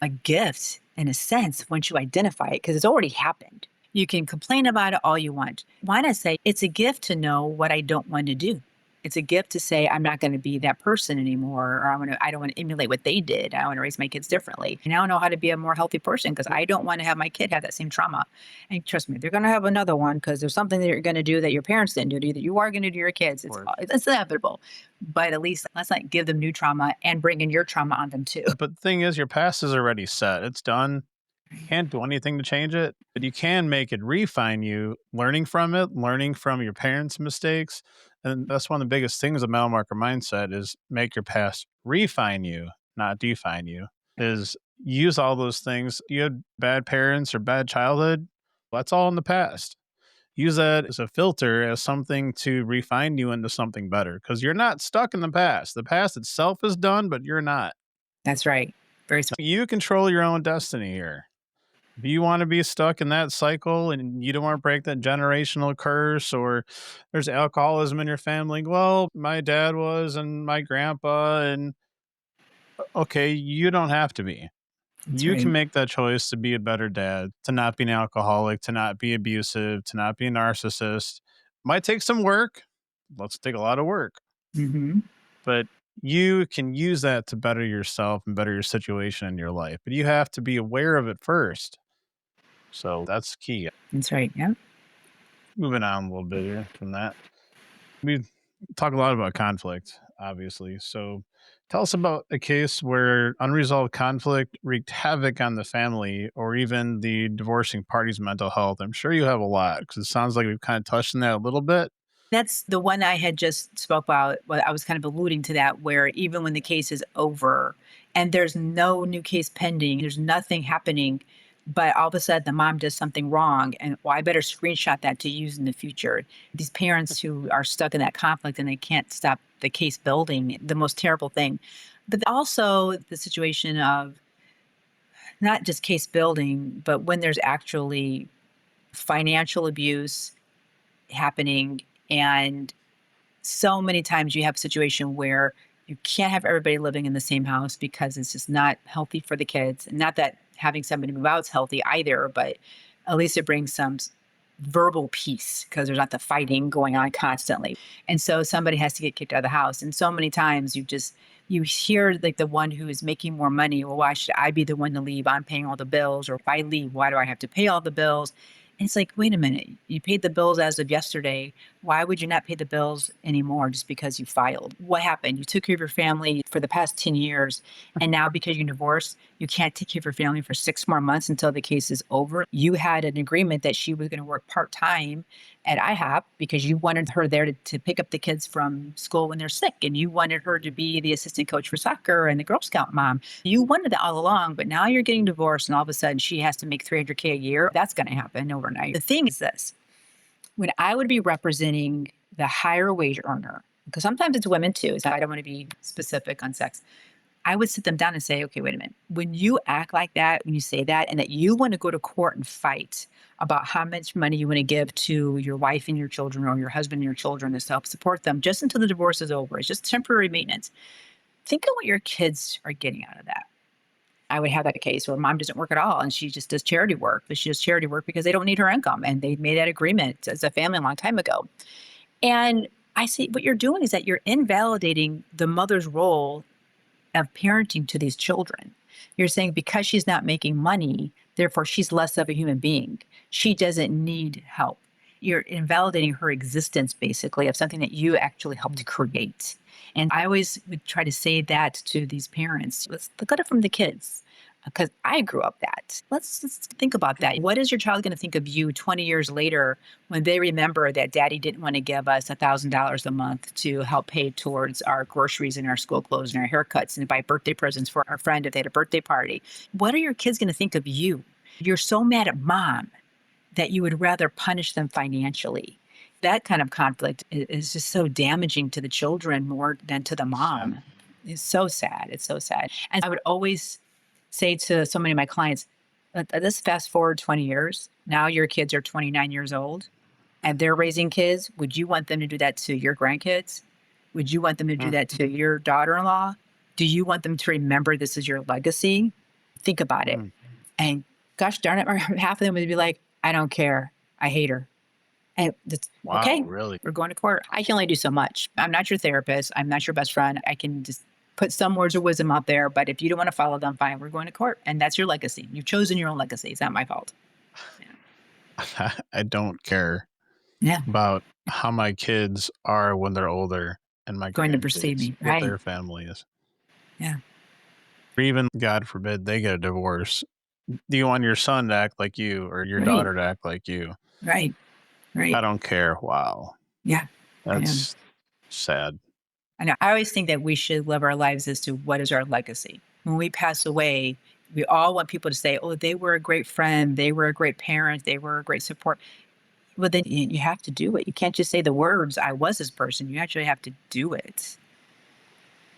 a gift in a sense once you identify it because it's already happened. You can complain about it all you want. Why not say it's a gift to know what I don't want to do? It's a gift to say I'm not going to be that person anymore, or I don't want to emulate what they did. I want to raise my kids differently. And I know how to be a more healthy person because I don't want to have my kid have that same trauma. And trust me, they're going to have another one because there's something that you're going to do that your parents didn't do, that you are going to do to your kids. It's inevitable. But at least let's not give them new trauma and bring in your trauma on them too. But the thing is, your past is already set. It's done. You can't do anything to change it, but you can make it refine you, learning from it, learning from your parents' mistakes. And that's one of the biggest things of mile marker mindset is make your past refine you, not define you. Is use all those things. You had bad parents or bad childhood. That's all in the past. Use that as a filter, as something to refine you into something better because you're not stuck in the past. The past itself is done, but you're not. That's right. Very smart. You control your own destiny here. If you want to be stuck in that cycle and you don't want to break that generational curse or there's alcoholism in your family, well, my dad was and my grandpa, and okay, you don't have to be. That's You right. can make that choice to be a better dad, to not be an alcoholic, to not be abusive, to not be a narcissist. Might take some work. Let's take a lot of work. Mm-hmm. But you can use that to better yourself and better your situation in your life. But you have to be aware of it first. So that's key. That's right. Yeah. Moving on a little bit here from that. We talk a lot about conflict, obviously. So tell us about a case where unresolved conflict wreaked havoc on the family or even the divorcing party's mental health. I'm sure you have a lot because it sounds like we've kind of touched on that a little bit. That's the one I had just spoke about. Well, I was kind of alluding to that, where even when the case is over and there's no new case pending, there's nothing happening, but all of a sudden the mom does something wrong, and well, I better screenshot that to use in the future. These parents who are stuck in that conflict and they can't stop the case building, the most terrible thing. But also the situation of not just case building, but when there's actually financial abuse happening. And so many times you have a situation where you can't have everybody living in the same house because it's just not healthy for the kids. And not that having somebody move out is healthy either, but at least it brings some verbal peace because there's not the fighting going on constantly. And so somebody has to get kicked out of the house. And so many times you hear like the one who is making more money, well, why should I be the one to leave? I'm paying all the bills. Or if I leave, why do I have to pay all the bills? And it's like, wait a minute, you paid the bills as of yesterday. Why would you not pay the bills anymore just because you filed? What happened? You took care of your family for the past 10 years, and now because you're divorced, you can't take care of your family for 6 more months until the case is over. You had an agreement that she was going to work part-time at IHOP because you wanted her there to pick up the kids from school when they're sick, and you wanted her to be the assistant coach for soccer and the Girl Scout mom. You wanted that all along, but now you're getting divorced, and all of a sudden she has to make $300K a year. That's going to happen overnight. The thing is this. When I would be representing the higher wage earner, because sometimes it's women too, so I don't want to be specific on sex. I would sit them down and say, okay, wait a minute. When you act like that, when you say that, and that you want to go to court and fight about how much money you want to give to your wife and your children or your husband and your children to help support them just until the divorce is over, it's just temporary maintenance. Think of what your kids are getting out of that. I would have that case where mom doesn't work at all and she just does charity work, but she does charity work because they don't need her income. And they made that agreement as a family a long time ago. And I see what you're doing is that you're invalidating the mother's role of parenting to these children. You're saying because she's not making money, therefore she's less of a human being. She doesn't need help. You're invalidating her existence, basically, of something that you actually helped create. And I always would try to say that to these parents. Let's look at it from the kids, because I grew up that. Let's think about that. What is your child going to think of you 20 years later when they remember that daddy didn't want to give us $1,000 a month to help pay towards our groceries and our school clothes and our haircuts and buy birthday presents for our friend if they had a birthday party? What are your kids going to think of you? You're so mad at mom that you would rather punish them financially. That kind of conflict is just so damaging to the children more than to the mom. It's so sad. It's so sad. And I would always say to so many of my clients, let's fast forward 20 years. Now your kids are 29 years old and they're raising kids. Would you want them to do that to your grandkids? Would you want them to do that to your daughter-in-law? Do you want them to remember this is your legacy? Think about it. And gosh darn it, half of them would be like, I don't care. I hate her. And that's Wow, okay. really? We're going to court. I can only do so much. I'm not your therapist. I'm not your best friend. I can just put some words of wisdom out there. But if you don't want to follow them, fine. We're going to court. And that's your legacy. You've chosen your own legacy. It's not my fault. Yeah. I don't care Yeah. about how my kids are when they're older and my Going to perceive grandkids, me. what Right. their family is. Yeah. Or even, God forbid, they get a divorce. Do you want your son to act like you or your Right. daughter to act like you? Right. Right. I don't care. Wow. Yeah. I know. That's sad. I know. I always think that we should live our lives as to what is our legacy. When we pass away, we all want people to say, oh, they were a great friend. They were a great parent. They were a great support. Well, then you have to do it. You can't just say the words, I was this person. You actually have to do it.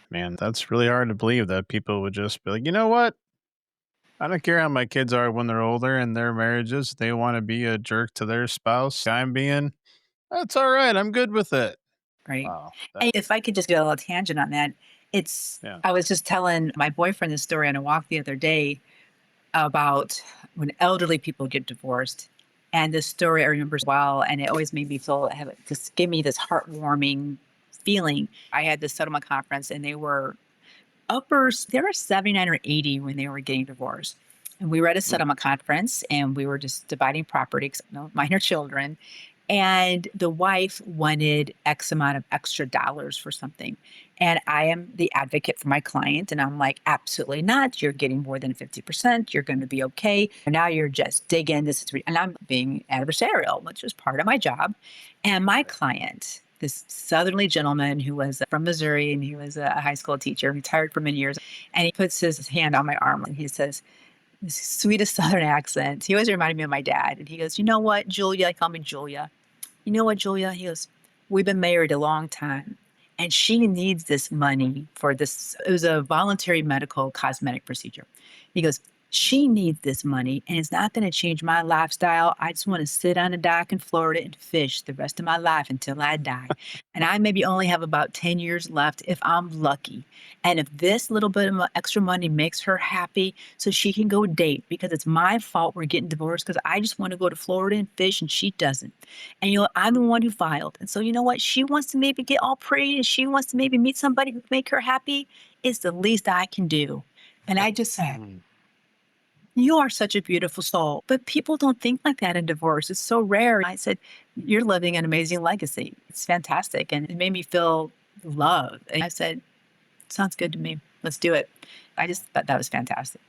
Man, that's really hard to believe that people would just be like, you know what? I don't care how my kids are when they're older in their marriages. They want to be a jerk to their spouse. I'm being, that's all right. I'm good with it. Right. Wow. And if I could just get a little tangent on that, I was just telling my boyfriend this story on a walk the other day about when elderly people get divorced. And this story I remember as well. And it always made me just gave me this heartwarming feeling. I had this settlement conference and they were 79 or 80 when they were getting divorced. And we were at a settlement conference and we were just dividing property, no minor children. And the wife wanted X amount of extra dollars for something. And I am the advocate for my client. And I'm like, absolutely not. You're getting more than 50%. You're going to be okay. And now you're just digging. And I'm being adversarial, which is part of my job. And my client, this southerly gentleman who was from Missouri and he was a high school teacher, retired for many years. And he puts his hand on my arm and he says, this sweetest southern accent. He always reminded me of my dad. And he goes, you know what, Julia? I call me Julia. You know what, Julia? He goes, we've been married a long time and she needs this money for this. It was a voluntary medical cosmetic procedure. He goes, she needs this money and it's not going to change my lifestyle. I just want to sit on a dock in Florida and fish the rest of my life until I die. And I maybe only have about 10 years left if I'm lucky. And if this little bit of extra money makes her happy so she can go date, because it's my fault we're getting divorced because I just want to go to Florida and fish and she doesn't. And I'm the one who filed. And so you know what? She wants to maybe get all pretty and she wants to maybe meet somebody who can make her happy. It's the least I can do. And I just said, You are such a beautiful soul. But people don't think like that in divorce. It's so rare. I said, you're living an amazing legacy. It's fantastic. And it made me feel loved. And I said, sounds good to me. Let's do it. I just thought that was fantastic.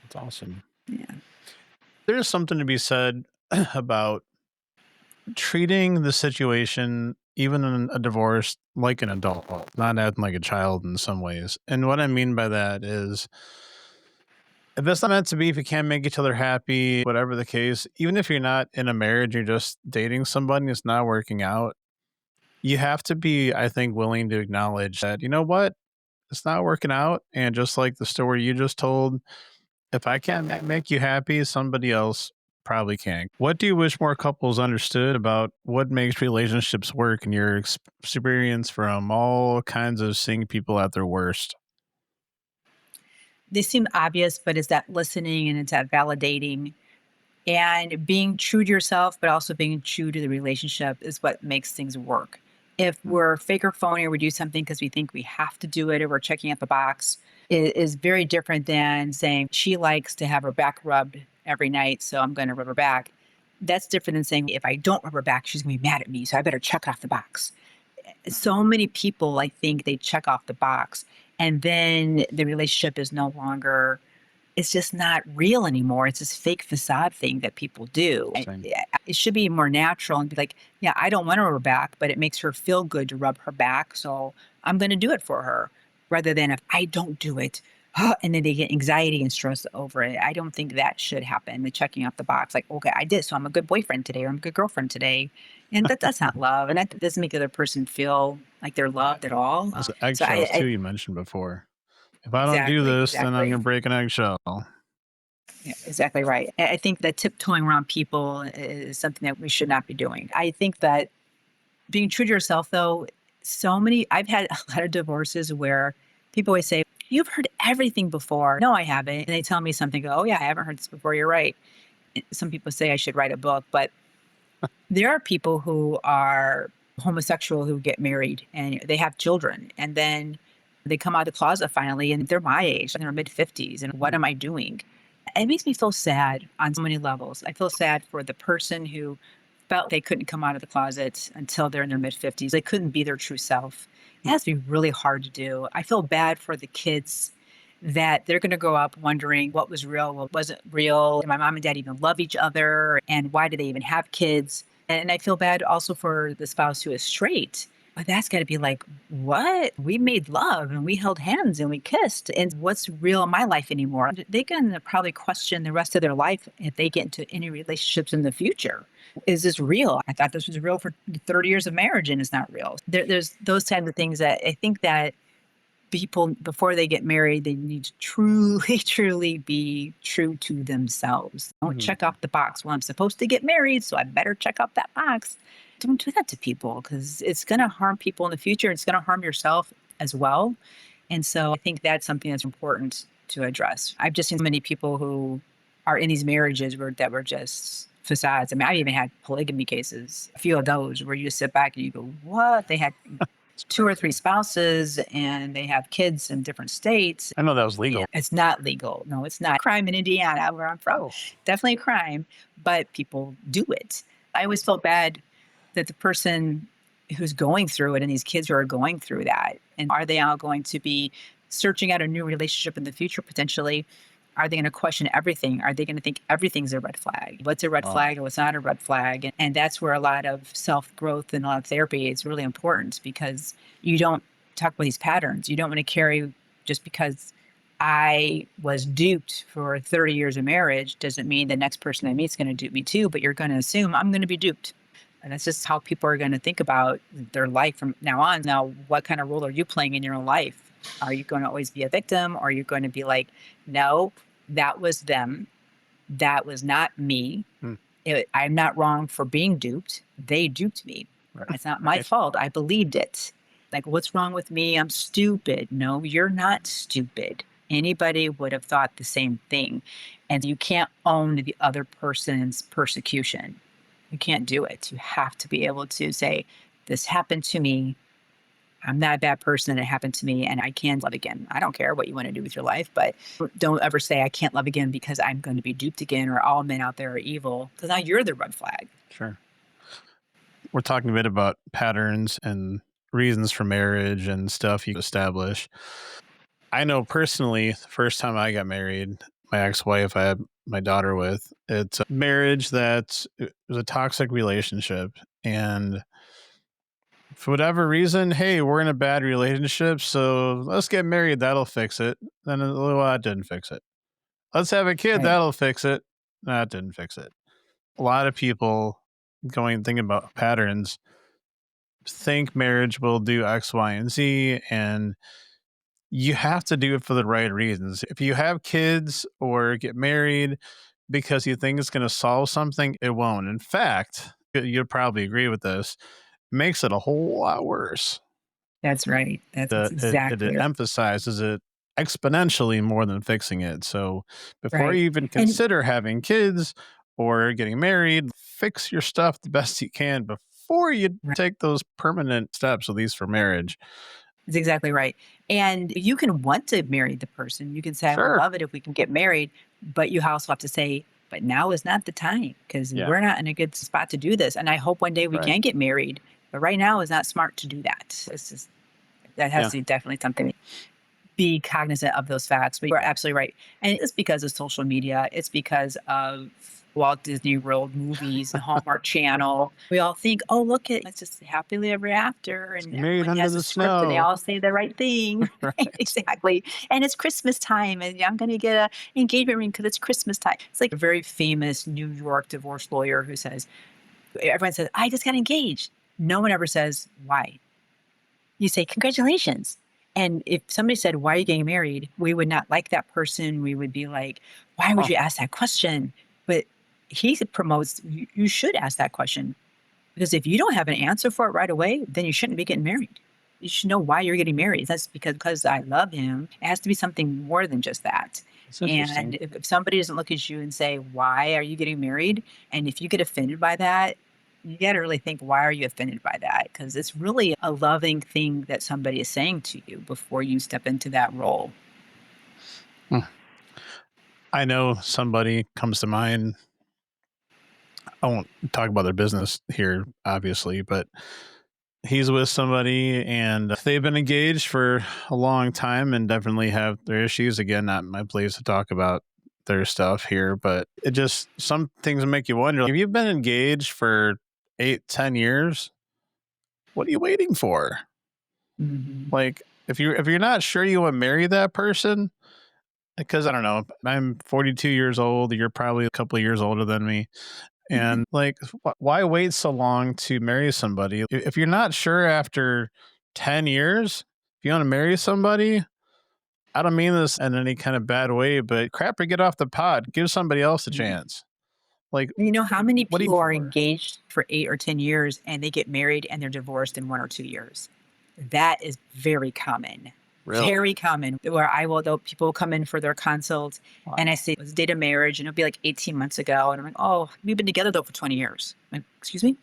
That's awesome. Yeah. There's something to be said about treating the situation, even in a divorce, like an adult, not acting like a child in some ways. And what I mean by that is, if it's not meant to be, if you can't make each other happy, whatever the case, even if you're not in a marriage, you're just dating somebody, it's not working out, you have to be, I think, willing to acknowledge that, you know what, it's not working out. And just like the story you just told, if I can't make you happy, somebody else probably can. What do you wish more couples understood about what makes relationships work in your experience from all kinds of seeing people at their worst? They seem obvious, but it's that listening and it's that validating and being true to yourself, but also being true to the relationship is what makes things work. If we're fake or phony or we do something because we think we have to do it or we're checking out the box, it is very different than saying she likes to have her back rubbed every night, so I'm going to rub her back. That's different than saying if I don't rub her back, she's going to be mad at me, so I better check off the box. So many people, I think they check off the box and then the relationship is no longer, it's just not real anymore. It's this fake facade thing that people do. Same. It should be more natural and be like, yeah, I don't want her back, but it makes her feel good to rub her back. So I'm going to do it for her rather than if I don't do it. And then they get anxiety and stress over it. I don't think that should happen. The checking off the box, like, okay, I did. So I'm a good boyfriend today or I'm a good girlfriend today. And that's not love. And that doesn't make the other person feel like they're loved at all. Those So eggshells too, you mentioned before. If I don't do this, then I'm exactly. gonna break an eggshell. Yeah, exactly right. I think that tiptoeing around people is something that we should not be doing. I think that being true to yourself, though, I've had a lot of divorces where people always say, you've heard everything before. No, I haven't. And they tell me something, go, oh, yeah, I haven't heard this before. You're right. Some people say I should write a book, but there are people who are homosexual who get married and they have children and then they come out of the closet finally and they're my age, in their mid 50s. And what am I doing? It makes me feel sad on so many levels. I feel sad for the person who felt they couldn't come out of the closet until they're in their mid 50s. They couldn't be their true self. It has to be really hard to do. I feel bad for the kids that they're going to grow up wondering what was real, what wasn't real. Did my mom and dad even love each other? And why do they even have kids? And I feel bad also for the spouse who is straight. But that's got to be like, what? We made love and we held hands and we kissed. And what's real in my life anymore? They can probably question the rest of their life if they get into any relationships in the future. Is this real? I thought this was real for 30 years of marriage and it's not real. There's those types of things that I think that people, before they get married, they need to truly, truly be true to themselves. Don't check off the box. Well, I'm supposed to get married, so I better check off that box. Don't do that to people because it's going to harm people in the future. It's going to harm yourself as well. And so I think that's something that's important to address. I've just seen so many people who are in these marriages that were just facades. I mean, I've even had polygamy cases, a few of those where you just sit back and you go, what? They had 2 or 3 spouses and they have kids in different states. I know that was legal. Yeah, it's not legal. No, it's not. Crime in Indiana, where I'm from. Definitely a crime, but people do it. I always felt bad that the person who's going through it and these kids who are going through that, and are they all going to be searching out a new relationship in the future potentially? Are they going to question everything? Are they going to think everything's a red flag? What's a red flag and what's not a red flag? And that's where a lot of self-growth and a lot of therapy is really important because you don't talk about these patterns. You don't want to carry just because I was duped for 30 years of marriage doesn't mean the next person I meet is going to dupe me too, but you're going to assume I'm going to be duped. And that's just how people are going to think about their life from now on. Now, what kind of role are you playing in your own life? Are you going to always be a victim? Or are you going to be like, no, that was them. That was not me. I'm not wrong for being duped. They duped me. Right. It's not my fault. I believed it. Like, what's wrong with me? I'm stupid. No, you're not stupid. Anybody would have thought the same thing. And you can't own the other person's persecution. You can't do it. You have to be able to say, this happened to me. I'm not a bad person. It happened to me and I can love again. I don't care what you want to do with your life, but don't ever say I can't love again because I'm going to be duped again or all men out there are evil, because now you're the red flag. Sure. We're talking a bit about patterns and reasons for marriage and stuff you establish. I know personally, the first time I got married, my ex-wife I had my daughter with, it's a marriage that it was a toxic relationship. And for whatever reason, hey, we're in a bad relationship, so let's get married. That'll fix it. Then, well, that didn't fix it. Let's have a kid. Right. That'll fix it. That didn't fix it. A lot of people thinking about patterns think marriage will do X, Y, and Z, and you have to do it for the right reasons. If you have kids or get married because you think it's going to solve something, it won't. In fact, you'll probably agree with this, it makes it a whole lot worse. That's right. That's exactly It right. emphasizes it exponentially more than fixing it. So before Right. you even consider having kids or getting married, fix your stuff the best you can before you take those permanent steps, at least for marriage. That's exactly right. And you can want to marry the person. You can say, I would love it if we can get married, but you also have to say, but now is not the time because we're not in a good spot to do this. And I hope one day we can get married, but right now is not smart to do that. That has to be definitely something. Be cognizant of those facts. But you're absolutely right. And it's because of social media. It's because of Walt Disney World movies and Hallmark Channel. We all think, oh, look at it's just happily ever after. And everyone has a script and they all say the right thing. Right? Exactly. And it's Christmas time and I'm going to get an engagement ring because it's Christmas time. It's like a very famous New York divorce lawyer who says, everyone says, I just got engaged. No one ever says, why? You say, congratulations. And if somebody said, why are you getting married? We would not like that person. We would be like, why would you ask that question? But he promotes, you should ask that question. Because if you don't have an answer for it right away, then you shouldn't be getting married. You should know why you're getting married. That's because I love him. It has to be something more than just that. And if somebody doesn't look at you and say, why are you getting married? And if you get offended by that, you got to really think, why are you offended by that? Because it's really a loving thing that somebody is saying to you before you step into that role. I know somebody comes to mind. I won't talk about their business here, obviously, but he's with somebody and they've been engaged for a long time and definitely have their issues. Again, not my place to talk about their stuff here, but it just, some things make you wonder, if you've been engaged for 8-10 years, what are you waiting for? Like, if you're not sure you want to marry that person, because I don't know, I'm 42 years old, you're probably a couple of years older than me. And like, why wait so long to marry somebody? If you're not sure after 10 years, if you want to marry somebody, I don't mean this in any kind of bad way, but crap or get off the pot, give somebody else a chance. Like, you know how many people are engaged for 8 or 10 years and they get married and they're divorced in 1 or 2 years? That is very common. Really? Very common. Where people will come in for their consults and I say, it was date of marriage and it'll be like 18 months ago. And I'm like, oh, we've been together though for 20 years. I'm like, excuse me?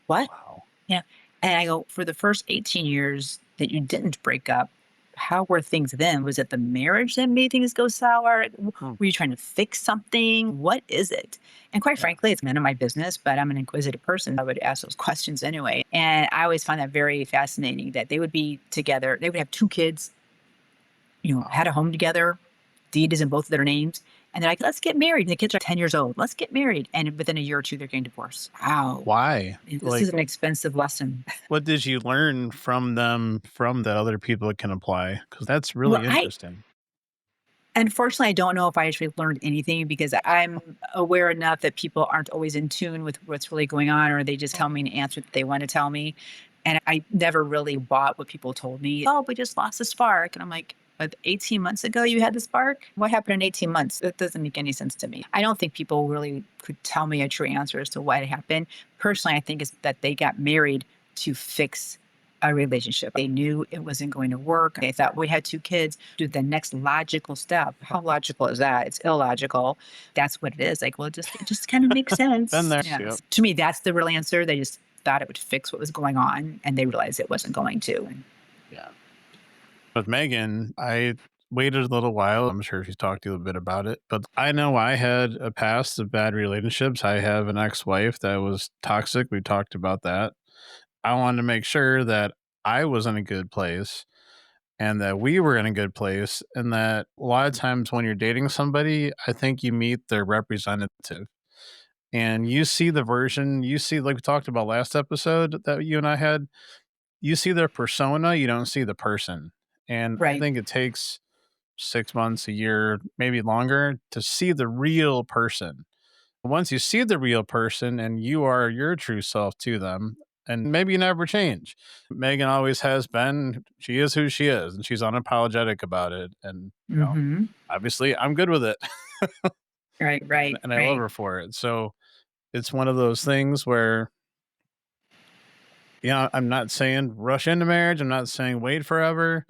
What? Wow. Yeah. And I go, for the first 18 years that you didn't break up, how were things then? Was it the marriage that made things go sour? Were you trying to fix something? What is it? And quite frankly, it's none of my business, but I'm an inquisitive person. I would ask those questions anyway. And I always find that very fascinating that they would be together. They would have 2 kids, had a home together. Deed is in both of their names. And they're like, let's get married. And the kids are 10 years old. Let's get married. And within a year or 2, they're getting divorced. Wow. Why? This is an expensive lesson. What did you learn from them, from that other people can apply? Because that's really interesting. Unfortunately, I don't know if I actually learned anything because I'm aware enough that people aren't always in tune with what's really going on, or they just tell me an answer that they want to tell me. And I never really bought what people told me. Oh, we just lost the spark. And I'm like, but 18 months ago you had the spark? What happened in 18 months? That doesn't make any sense to me. I don't think people really could tell me a true answer as to what happened. Personally, I think it's that they got married to fix a relationship. They knew it wasn't going to work. They thought, we had 2 kids, do the next logical step. How logical is that? It's illogical. That's what it is. Like, well, it just kind of makes sense. Been there. Yeah. Yep. To me, that's the real answer. They just thought it would fix what was going on, and they realized it wasn't going to. Yeah. With Megan, I waited a little while. I'm sure she's talked to you a bit about it, but I know I had a past of bad relationships. I have an ex-wife that was toxic. We talked about that. I wanted to make sure that I was in a good place and that we were in a good place. And that a lot of times when you're dating somebody, I think you meet their representative and you see the version, you see, like we talked about last episode that you and I had, you see their persona, you don't see the person. And I Right. think it takes 6 months, a year, maybe longer to see the real person. Once you see the real person and you are your true self to them, and maybe you never change. Megan always has been. She is who she is, and she's unapologetic about it. And Mm-hmm. obviously, I'm good with it, Right. and I love her for it. So it's one of those things where, I'm not saying rush into marriage. I'm not saying wait forever.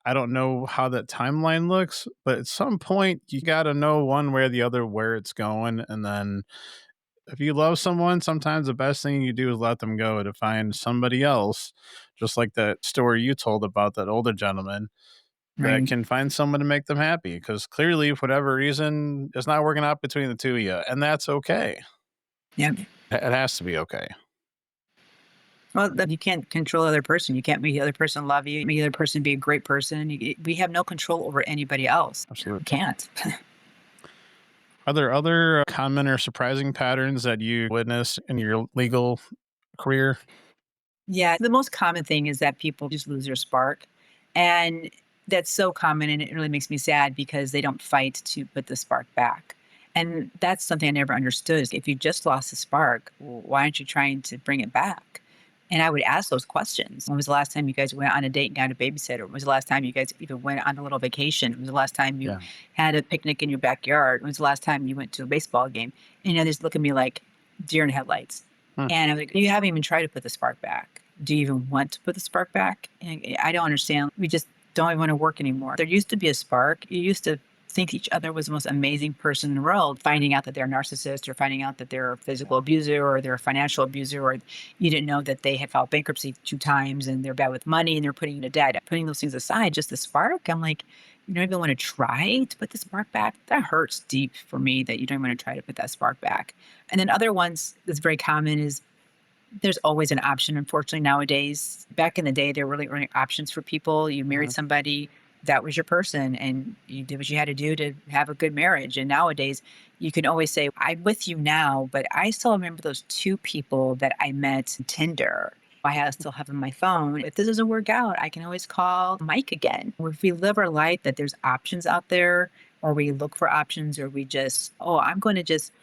I don't know how that timeline looks, but at some point, you got to know one way or the other where it's going, and then if you love someone, sometimes the best thing you do is let them go to find somebody else, just like that story you told about that older gentleman that Right. can find someone to make them happy. Because clearly, for whatever reason, it's not working out between the two of you, and that's okay. Yep. It has to be okay. Well, you can't control the other person. You can't make the other person love you, make the other person be a great person. We have no control over anybody else. Absolutely. We can't. Are there other common or surprising patterns that you witness in your legal career? Yeah, the most common thing is that people just lose their spark. And that's so common. And it really makes me sad because they don't fight to put the spark back. And that's something I never understood is if you just lost the spark, why aren't you trying to bring it back? And I would ask those questions. When was the last time you guys went on a date and got a babysitter? When was the last time you guys even went on a little vacation? When was the last time you had a picnic in your backyard? When was the last time you went to a baseball game? And they just look at me like deer in headlights. And I'm like, you haven't even tried to put the spark back. Do you even want to put the spark back? And I don't understand. We just don't even want to work anymore. There used to be a spark. You used to think each other was the most amazing person in the world, finding out that they're a narcissist or finding out that they're a physical abuser or they're a financial abuser or you didn't know that they had filed bankruptcy 2 times and they're bad with money and they're putting you to debt. Putting those things aside, just the spark, I'm like, you don't even want to try to put the spark back? That hurts deep for me that you don't want to try to put that spark back. And then other ones that's very common is there's always an option, unfortunately, nowadays. Back in the day, there really weren't options for people. You married somebody, that was your person, and you did what you had to do to have a good marriage. And nowadays, you can always say, I'm with you now, but I still remember those 2 people that I met on Tinder. Still have on my phone. If this doesn't work out, I can always call Mike again. If we live our life that there's options out there, or we look for options, or we just, I'm going to just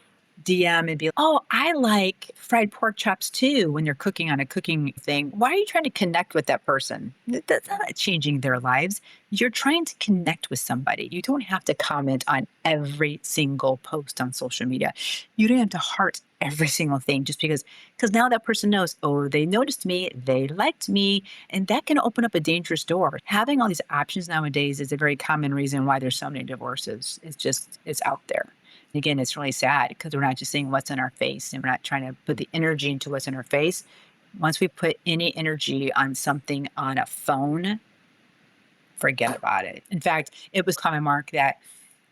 DM and be like, I like fried pork chops too when they're cooking on a cooking thing. Why are you trying to connect with that person? That's not changing their lives. You're trying to connect with somebody. You don't have to comment on every single post on social media. You don't have to heart every single thing just because now that person knows, they noticed me, they liked me, and that can open up a dangerous door. Having all these options nowadays is a very common reason why there's so many divorces. It's out there. Again, it's really sad because we're not just seeing what's in our face and we're not trying to put the energy into what's in our face. Once we put any energy on something on a phone, forget about it. In fact, it was common, Mark, that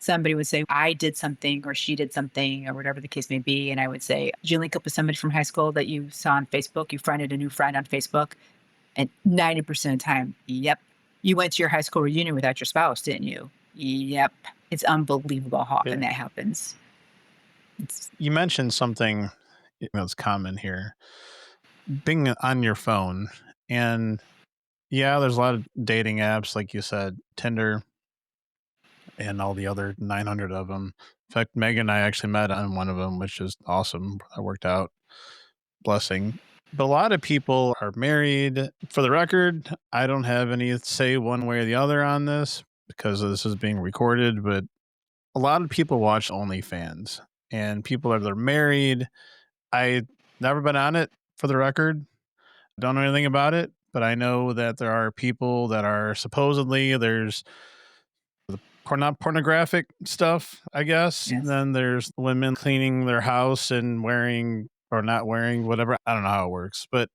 somebody would say, I did something or she did something or whatever the case may be. And I would say, did you link up with somebody from high school that you saw on Facebook? You friended a new friend on Facebook? And 90% of the time, yep. You went to your high school reunion without your spouse, didn't you? Yep. It's unbelievable how often that happens. You mentioned something that's common here, being on your phone. And there's a lot of dating apps, like you said, Tinder and all the other 900 of them. In fact, Megan and I actually met on one of them, which is awesome. That worked out. Blessing. But a lot of people are married. For the record, I don't have any say one way or the other on this because this is being recorded, but a lot of people watch OnlyFans and people that are married. I've never been on it, for the record. Don't know anything about it, but I know that there are people that are supposedly there's not pornographic stuff, I guess. Yes. Then there's women cleaning their house and wearing or not wearing whatever. I don't know how it works. But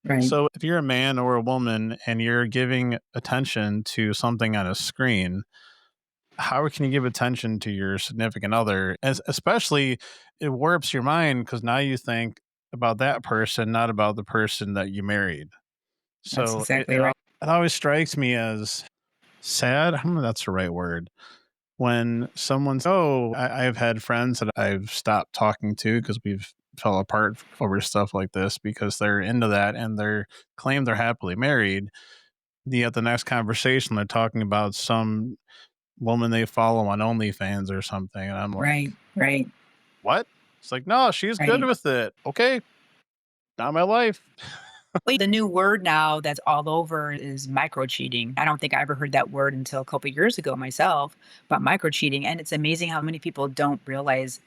Right. so if you're a man or a woman and you're giving attention to something on a screen, how can you give attention to your significant other? As especially it warps your mind because now you think about that person, not about the person that you married. That's So exactly right. it always strikes me as sad. I don't know if that's the right word. When someone's, oh, I've had friends that I've stopped talking to because we've fell apart over stuff like this because they're into that and they're claim they're happily married. Yet the next conversation, they're talking about some woman they follow on OnlyFans or something. And I'm like, Right. Right. what? It's like, no, she's good Right. with it. Okay. Not my life. Well, the new word now that's all over is micro cheating. I don't think I ever heard that word until a couple of years ago myself about micro cheating. And it's amazing how many people don't realize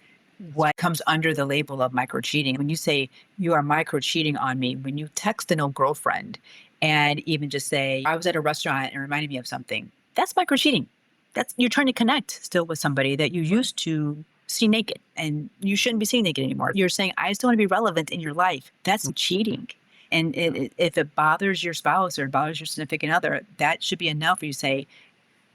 what comes under the label of micro cheating. When you say you are micro cheating on me, when you text an old girlfriend and even just say, I was at a restaurant and it reminded me of something, that's micro cheating. That's you're trying to connect still with somebody that you used to see naked and you shouldn't be seen naked anymore. You're saying, I still want to be relevant in your life. That's cheating. And if it bothers your spouse or bothers your significant other, that should be enough for you to say,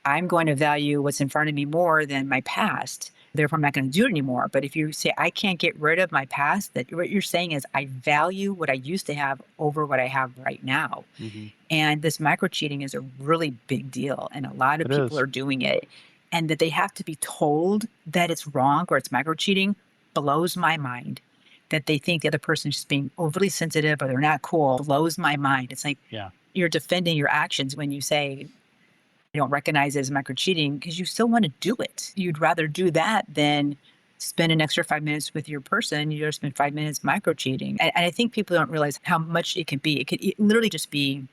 I'm going to value what's in front of me more than my past. Therefore, I'm not going to do it anymore. But if you say, I can't get rid of my past, that what you're saying is, I value what I used to have over what I have right now. Mm-hmm. And this micro cheating is a really big deal. And a lot of It people is. are doing it. And that they have to be told that it's wrong or it's micro cheating blows my mind. That they think the other person is just being overly sensitive or they're not cool blows my mind. It's like Yeah. you're defending your actions when you say, I don't recognize it as micro cheating because you still want to do it. You'd rather do that than spend an extra 5 minutes with your person. You just spend 5 minutes micro cheating. And I think people don't realize how much it can be. It could literally just be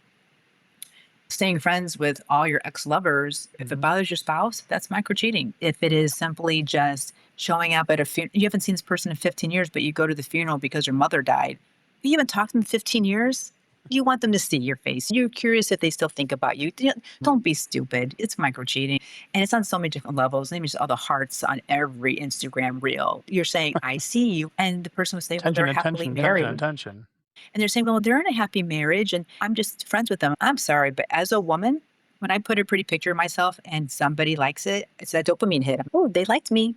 staying friends with all your ex-lovers. If it bothers your spouse, that's micro cheating. If it is simply just showing up at a funeral, you haven't seen this person in 15 years, but you go to the funeral because your mother died. You haven't talked to them in 15 years. You want them to see your face. You're curious if they still think about you. Don't be stupid. It's micro cheating. And it's on so many different levels. Maybe just all the hearts on every Instagram reel. You're saying, I see you. And the person would say, well, they're happily married. Attention. And they're saying, well, they're in a happy marriage and I'm just friends with them. I'm sorry, but as a woman, when I put a pretty picture of myself and somebody likes it, it's a dopamine hit. Oh, they liked me.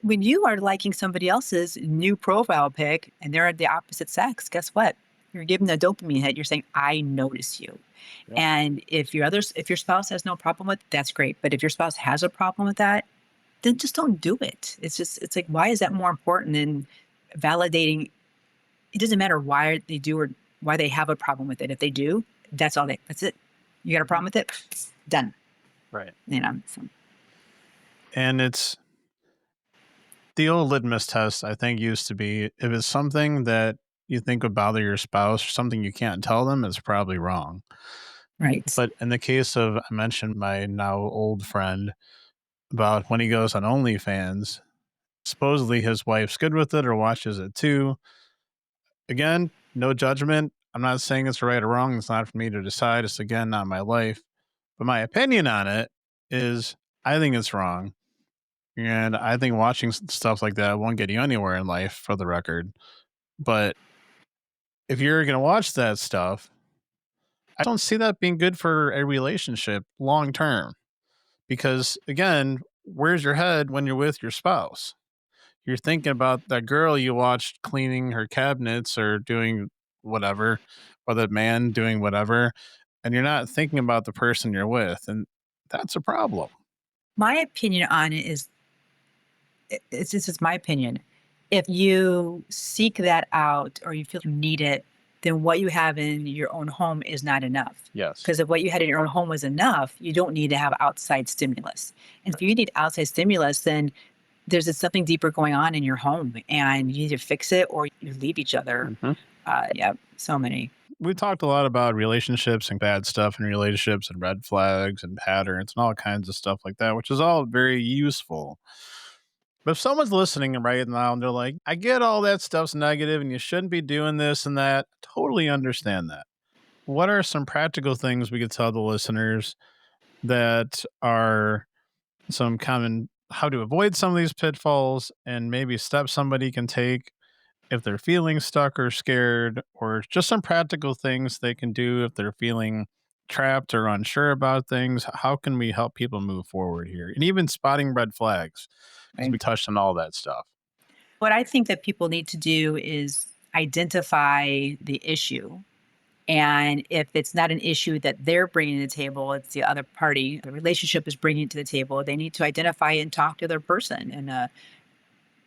When you are liking somebody else's new profile pic and they're the opposite sex, guess what? You're giving the dopamine hit. You're saying, I notice you. Yep. And if your spouse has no problem with it, that's great. But if your spouse has a problem with that, then just don't do it. It's like, why is that more important than validating? It doesn't matter why they do or why they have a problem with it. If they do, that's it. You got a problem with it? Done. Right. So. And it's the old litmus test, I think, used to be if it's something that you think would bother your spouse or something you can't tell them, it's probably wrong. Right. But in the case of, I mentioned my now old friend about when he goes on OnlyFans, supposedly his wife's good with it or watches it too. Again, no judgment. I'm not saying it's right or wrong. It's not for me to decide. It's, again, not my life. But my opinion on it is I think it's wrong. And I think watching stuff like that won't get you anywhere in life, for the record. But if you're going to watch that stuff, I don't see that being good for a relationship long term. Because, again, where's your head when you're with your spouse? You're thinking about that girl you watched cleaning her cabinets or doing whatever, or that man doing whatever, and you're not thinking about the person you're with. And that's a problem. My opinion on it is, this is my opinion. If you seek that out or you feel you need it, then what you have in your own home is not enough. Yes. Because if what you had in your own home was enough, you don't need to have outside stimulus. And if you need outside stimulus, then there's something deeper going on in your home and you need to fix it or you leave each other. Mm-hmm. So many. We talked a lot about relationships and bad stuff in relationships and red flags and patterns and all kinds of stuff like that, which is all very useful. But if someone's listening right now and they're like, I get all that stuff's negative and you shouldn't be doing this and that, totally understand that. What are some practical things we could tell the listeners that are some common how to avoid some of these pitfalls and maybe steps somebody can take if they're feeling stuck or scared, or just some practical things they can do if they're feeling trapped or unsure about things. How can we help people move forward here? And even spotting red flags, because we Right. touched on all that stuff. What I think that people need to do is identify the issue. And if it's not an issue that they're bringing to the table, it's the other party, the relationship is bringing it to the table, they need to identify and talk to their person in a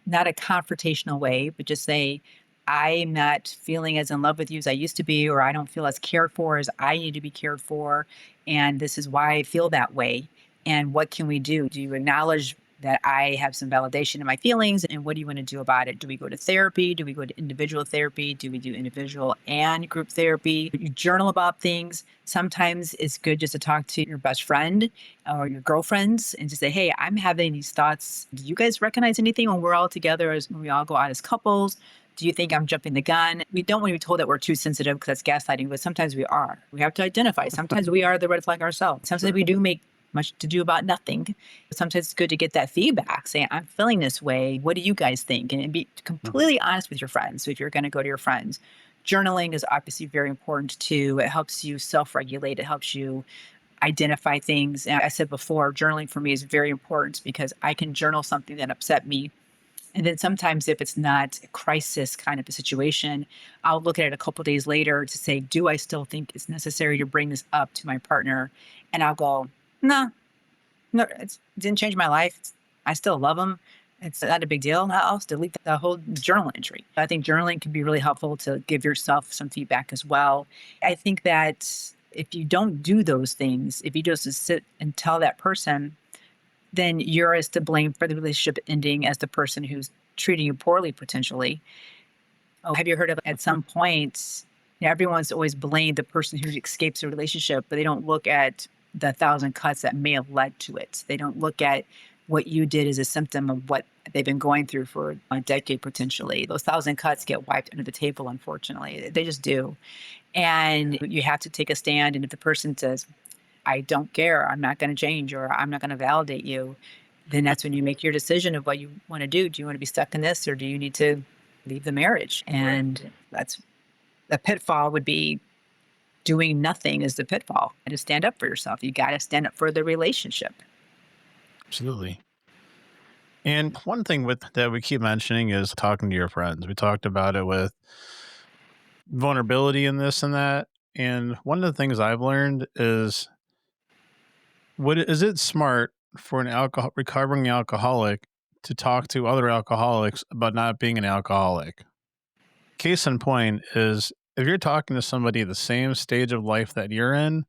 not a confrontational way, but just say, I'm not feeling as in love with you as I used to be, or I don't feel as cared for as I need to be cared for. And this is why I feel that way. And what can we do? Do you acknowledge that I have some validation in my feelings? And what do you want to do about it? Do we go to therapy? Do we go to individual therapy? Do we do individual and group therapy? You journal about things. Sometimes it's good just to talk to your best friend or your girlfriends and just say, hey, I'm having these thoughts. Do you guys recognize anything when we're all together, as when we all go out as couples? Do you think I'm jumping the gun? We don't want to be told that we're too sensitive because that's gaslighting, but sometimes we are. We have to identify. Sometimes we are the red flag ourselves. Sometimes we do make much to do about nothing. Sometimes it's good to get that feedback, saying, I'm feeling this way. What do you guys think? And be completely honest with your friends. So if you're going to go to your friends, journaling is obviously very important too. It helps you self-regulate. It helps you identify things. And I said before, journaling for me is very important because I can journal something that upset me. And then sometimes if it's not a crisis kind of a situation, I'll look at it a couple of days later to say, do I still think it's necessary to bring this up to my partner? And I'll go, no, no, it didn't change my life. I still love them. It's not a big deal. I'll just delete the whole journal entry. I think journaling can be really helpful to give yourself some feedback as well. I think that if you don't do those things, if you just sit and tell that person, then you're as to blame for the relationship ending as the person who's treating you poorly potentially. Oh, have you heard of at some point, everyone's always blamed the person who escapes a relationship, but they don't look at the 1,000 cuts that may have led to it. They don't look at what you did as a symptom of what they've been going through for a decade potentially. Those 1,000 cuts get wiped under the table, unfortunately. They just do. And you have to take a stand. And if the person says, I don't care, I'm not going to change, or I'm not going to validate you, then that's when you make your decision of what you want to do. Do you want to be stuck in this, or do you need to leave the marriage? And that's the pitfall would be doing nothing is the pitfall. And to stand up for yourself, you got to stand up for the relationship. Absolutely. And one thing with that we keep mentioning is talking to your friends. We talked about it with vulnerability and this and that. And one of the things I've learned is, is it smart for an recovering alcoholic to talk to other alcoholics about not being an alcoholic? Case in point is, if you're talking to somebody the same stage of life that you're in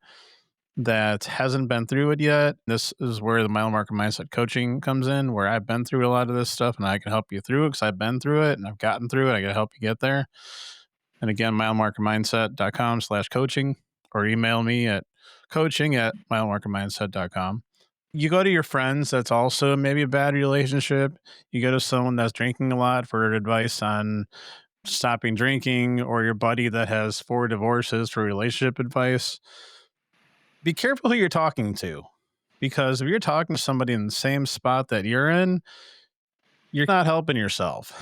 that hasn't been through it yet, this is where the mile marker mindset coaching comes in, where I've been through a lot of this stuff and I can help you through it because I've been through it and I've gotten through it. I got to help you get there. And again, milemarkermindset.com/coaching, or email me at coaching@milemarkermindset.com. You go to your friends that's also maybe a bad relationship. You go to someone that's drinking a lot for advice on stopping drinking, or your buddy that has 4 divorces for relationship advice. Be careful who you're talking to, because if you're talking to somebody in the same spot that you're in, you're not helping yourself.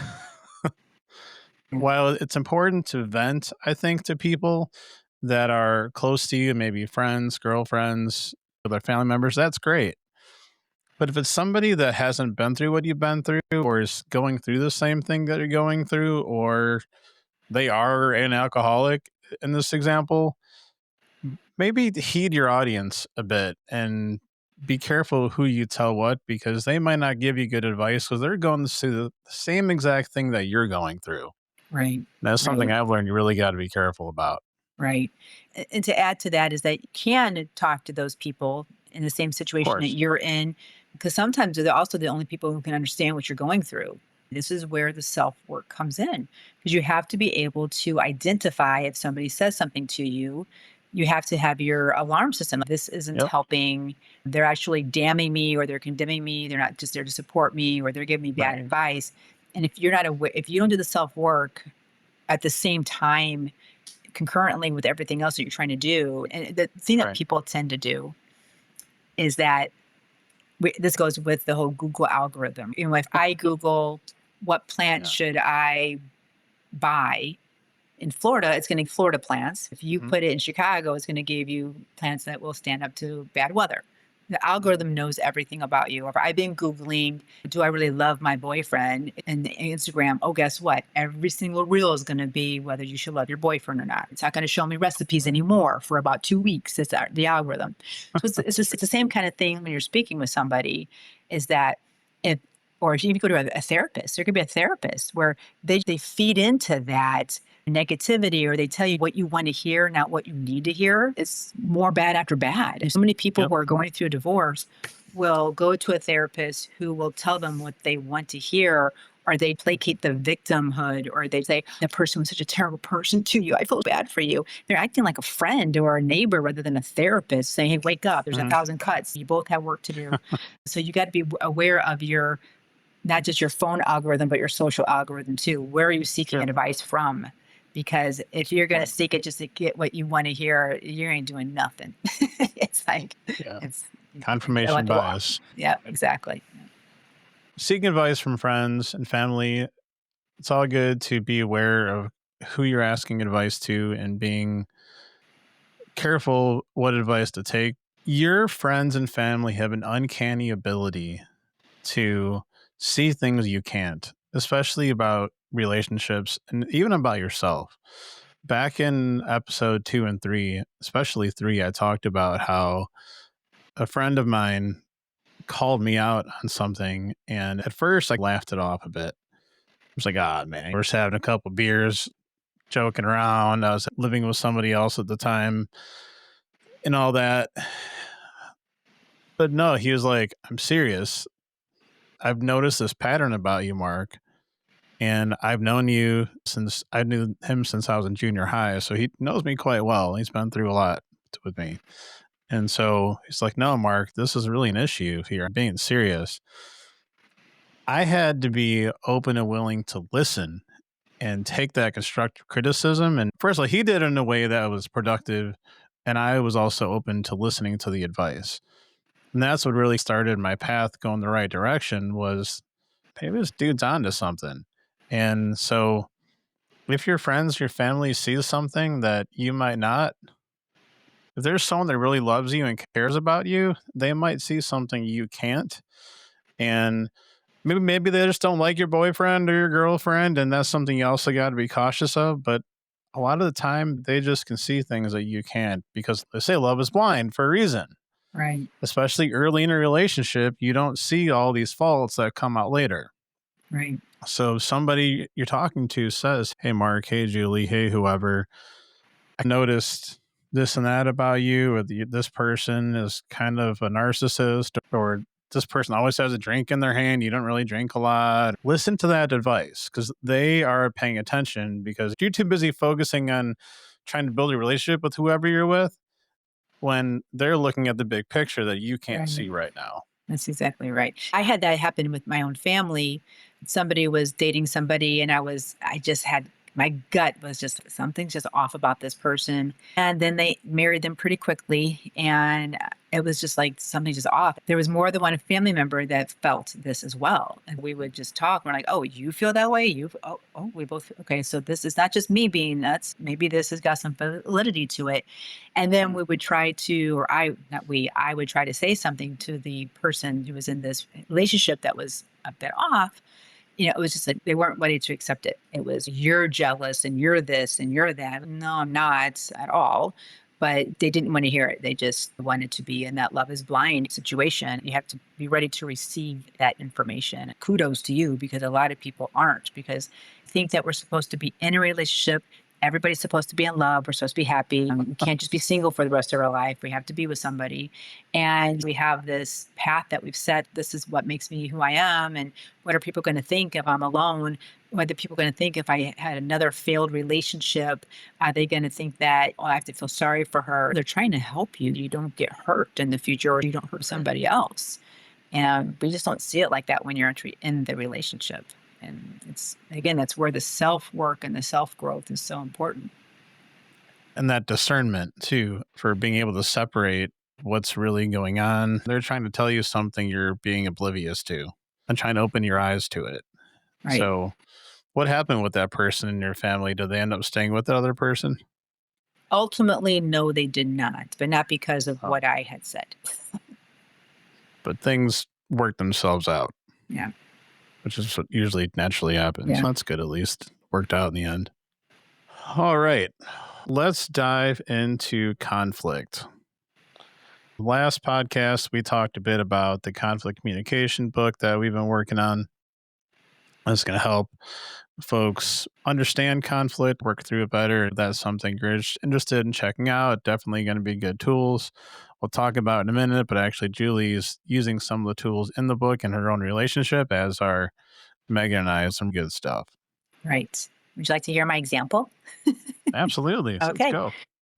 While it's important to vent, I think, to people that are close to you, maybe friends, girlfriends, other family members, that's great. But if it's somebody that hasn't been through what you've been through, or is going through the same thing that you're going through, or they are an alcoholic in this example, maybe heed your audience a bit and be careful who you tell what, because they might not give you good advice because they're going through the same exact thing that you're going through. Right. That's something Right. I've learned you really got to be careful about. Right. And to add to that is that you can talk to those people in the same Of situation that course. you're in, because sometimes they're also the only people who can understand what you're going through. This is where the self work comes in, because you have to be able to identify if somebody says something to you. You have to have your alarm system. This isn't Yep. helping. They're actually damning me, or they're condemning me. They're not just there to support me, or they're giving me bad Right. advice. And if you're not aware, if you don't do the self work at the same time, concurrently with everything else that you're trying to do. And the thing that Right. people tend to do is that this goes with the whole Google algorithm. If I Google what plant Yeah. should I buy in Florida, it's going to Florida plants. If you put it in Chicago, it's going to give you plants that will stand up to bad weather. The algorithm knows everything about you. Or I've been Googling, do I really love my boyfriend? And Instagram, oh, guess what? Every single reel is going to be whether you should love your boyfriend or not. It's not going to show me recipes anymore for about 2 weeks. It's the algorithm. So it's the same kind of thing when you're speaking with somebody, is that or if you go to a therapist, there could be a therapist where they feed into that negativity, or they tell you what you want to hear, not what you need to hear. It's more bad after bad. And so many people who are going through a divorce will go to a therapist who will tell them what they want to hear, or they placate the victimhood, or they say, the person was such a terrible person to you, I feel bad for you. They're acting like a friend or a neighbor rather than a therapist, saying, hey, wake up, there's 1,000 cuts. You both have work to do. So you got to be aware of not just your phone algorithm, but your social algorithm too. Where are you seeking advice from? Because if you're going to seek it just to get what you want to hear, you ain't doing nothing. It's like, it's confirmation bias. Yeah, exactly. Seeking advice from friends and family, it's all good to be aware of who you're asking advice to and being careful what advice to take. Your friends and family have an uncanny ability to see things you can't, especially about relationships and even about yourself. Back in episode 2 and 3, especially 3, I talked about how a friend of mine called me out on something, and at first I laughed it off a bit. I was like, man, we're just having a couple beers, joking around. I was living with somebody else at the time and all that. But no, he was like, I'm serious. I've noticed this pattern about you, Mark. And I've known you since I knew him since I was in junior high. So he knows me quite well. He's been through a lot with me. And so he's like, no, Mark, this is really an issue here. I'm being serious. I had to be open and willing to listen and take that constructive criticism. And first of all, he did it in a way that was productive. And I was also open to listening to the advice. And that's what really started my path going the right direction, was maybe this dude's onto something. And so if your friends, your family sees something that you might not, if there's someone that really loves you and cares about you, they might see something you can't. And maybe they just don't like your boyfriend or your girlfriend, and that's something you also got to be cautious of. But a lot of the time, they just can see things that you can't, because they say love is blind for a reason. Right. Especially early in a relationship, you don't see all these faults that come out later. Right. So somebody you're talking to says, hey, Mark, hey, Julie, hey, whoever, I noticed this and that about you, or this person is kind of a narcissist, or this person always has a drink in their hand. You don't really drink a lot. Listen to that advice, because they are paying attention, because you're too busy focusing on trying to build a relationship with whoever you're with when they're looking at the big picture that you can't see right now. That's exactly right. I had that happen with my own family. Somebody was dating somebody, and my gut was just, something's just off about this person. And then they married them pretty quickly, and it was just like something's just off. There was more than one family member that felt this as well. And we would just talk. We're like, oh, you feel that way? We both, okay, so this is not just me being nuts. Maybe this has got some validity to it. And then we would try to, I would try to say something to the person who was in this relationship that was a bit off. It was just like they weren't ready to accept it. It was, you're jealous and you're this and you're that. No, I'm not at all. But they didn't want to hear it. They just wanted to be in that love is blind situation. You have to be ready to receive that information. Kudos to you, because a lot of people aren't, because think that we're supposed to be in a relationship. Everybody's supposed to be in love. We're supposed to be happy. We can't just be single for the rest of our life. We have to be with somebody. And we have this path that we've set. This is what makes me who I am. And what are people going to think if I'm alone? What are people going to think if I had another failed relationship? Are they going to think that, I have to feel sorry for her? They're trying to help you. You don't get hurt in the future, or you don't hurt somebody else. And we just don't see it like that when you're in the relationship. And that's where the self-work and the self-growth is so important. And that discernment too, for being able to separate what's really going on. They're trying to tell you something you're being oblivious to, and trying to open your eyes to it. Right. So What happened with that person in your family? Did they end up staying with the other person? Ultimately, no, they did not, but not because of Oh, what I had said. but things worked themselves out, Yeah. which is what usually naturally happens. Yeah. So that's good, at least. Worked out in the end. All right. Let's dive into conflict. Last podcast, we talked a bit about the conflict communication book that we've been working on. That's going to help folks understand conflict, work through it better. If that's something you're interested in checking out, definitely going to be good tools. We'll talk about in a minute, but actually, Julie's using some of the tools in the book in her own relationship, as are Megan and I, some good stuff. Right. Would you like to hear my example? Absolutely. So let's Okay. go.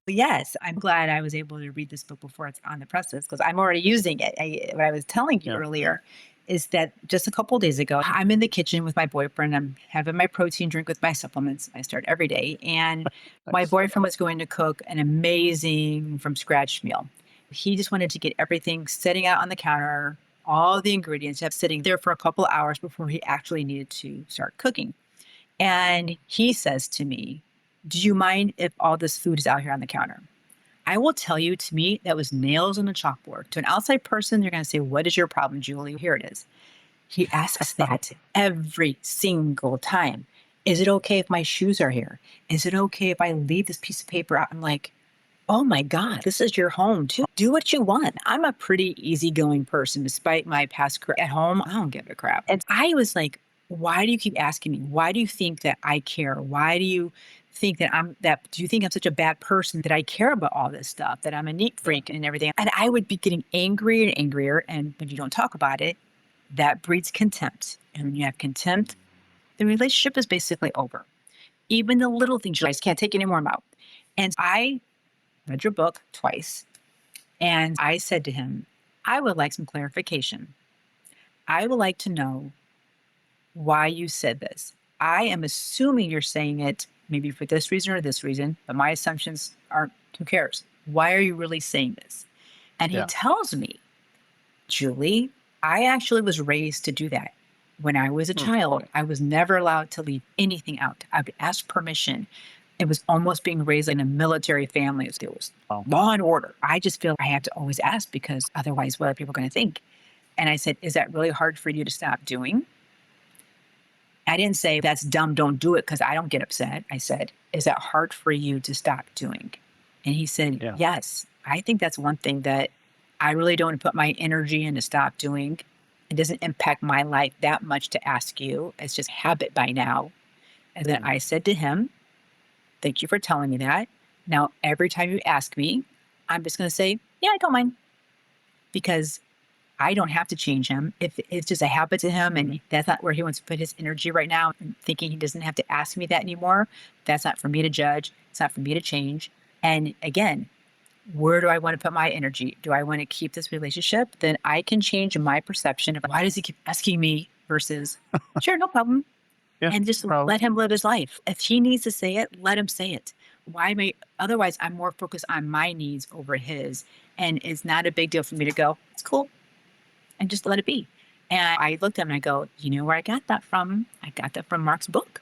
Yes, I'm glad I was able to read this book before it's on the presses because I'm already using it. What I was telling you Yeah. earlier is that just a couple of days ago, I'm in the kitchen with my boyfriend. I'm having my protein drink with my supplements. I start every day. And my Nice. boyfriend was going to cook an amazing from scratch meal. He just wanted to get everything sitting out on the counter, all the ingredients, have sitting there for a couple of hours before he actually needed to start cooking. And he says to me, "Do you mind if all this food is out here on the counter?" I will tell you, to me, that was nails on a chalkboard. To an outside person, they're going to say, "What is your problem, Julie?" Here it is. He asks that every single time. "Is it okay if my shoes are here? Is it okay if I leave this piece of paper out?" I'm like, oh my God, this is your home too. Do what you want. I'm a pretty easygoing person, despite my past career. At home, I don't give a crap. And I was like, why do you keep asking me? Why do you think that I care? Why do you think that do you think I'm such a bad person that I care about all this stuff, that I'm a neat freak and everything? And I would be getting angrier and angrier. And when you don't talk about it, that breeds contempt. And when you have contempt, the relationship is basically over. Even the little things, you guys can't take any more out. And I read your book twice. And I said to him, I would like some clarification. I would like to know why you said this. I am assuming you're saying it maybe for this reason or this reason, but my assumptions aren't, who cares? Why are you really saying this? And he Yeah. tells me, Julie, I actually was raised to do that. When I was a child, I was never allowed to leave anything out. I would ask permission. It was almost being raised in a military family. There was law and order. I just feel I have to always ask because otherwise, what are people going to think? And I said, is that really hard for you to stop doing? I didn't say that's dumb, don't do it because I don't get upset. I said, is that hard for you to stop doing? And he said, Yeah. yes, I think that's one thing that I really don't put my energy in to stop doing. It doesn't impact my life that much to ask you. It's just habit by now. And then I said to him, thank you for telling me that. Now, every time you ask me, I'm just going to say, yeah, I don't mind because I don't have to change him. If it's just a habit to him and that's not where he wants to put his energy right now, and thinking he doesn't have to ask me that anymore, that's not for me to judge. It's not for me to change. And again, where do I want to put my energy? Do I want to keep this relationship? Then I can change my perception of why does he keep asking me versus, sure, no problem. Yeah. And just Probably. let him live his life. If he needs to say it, let him say it. Why may otherwise I'm more focused on my needs over his. And it's not a big deal for me to go, it's cool. And just let it be. And I looked at him and I go, you know where I got that from? I got that from Mark's book.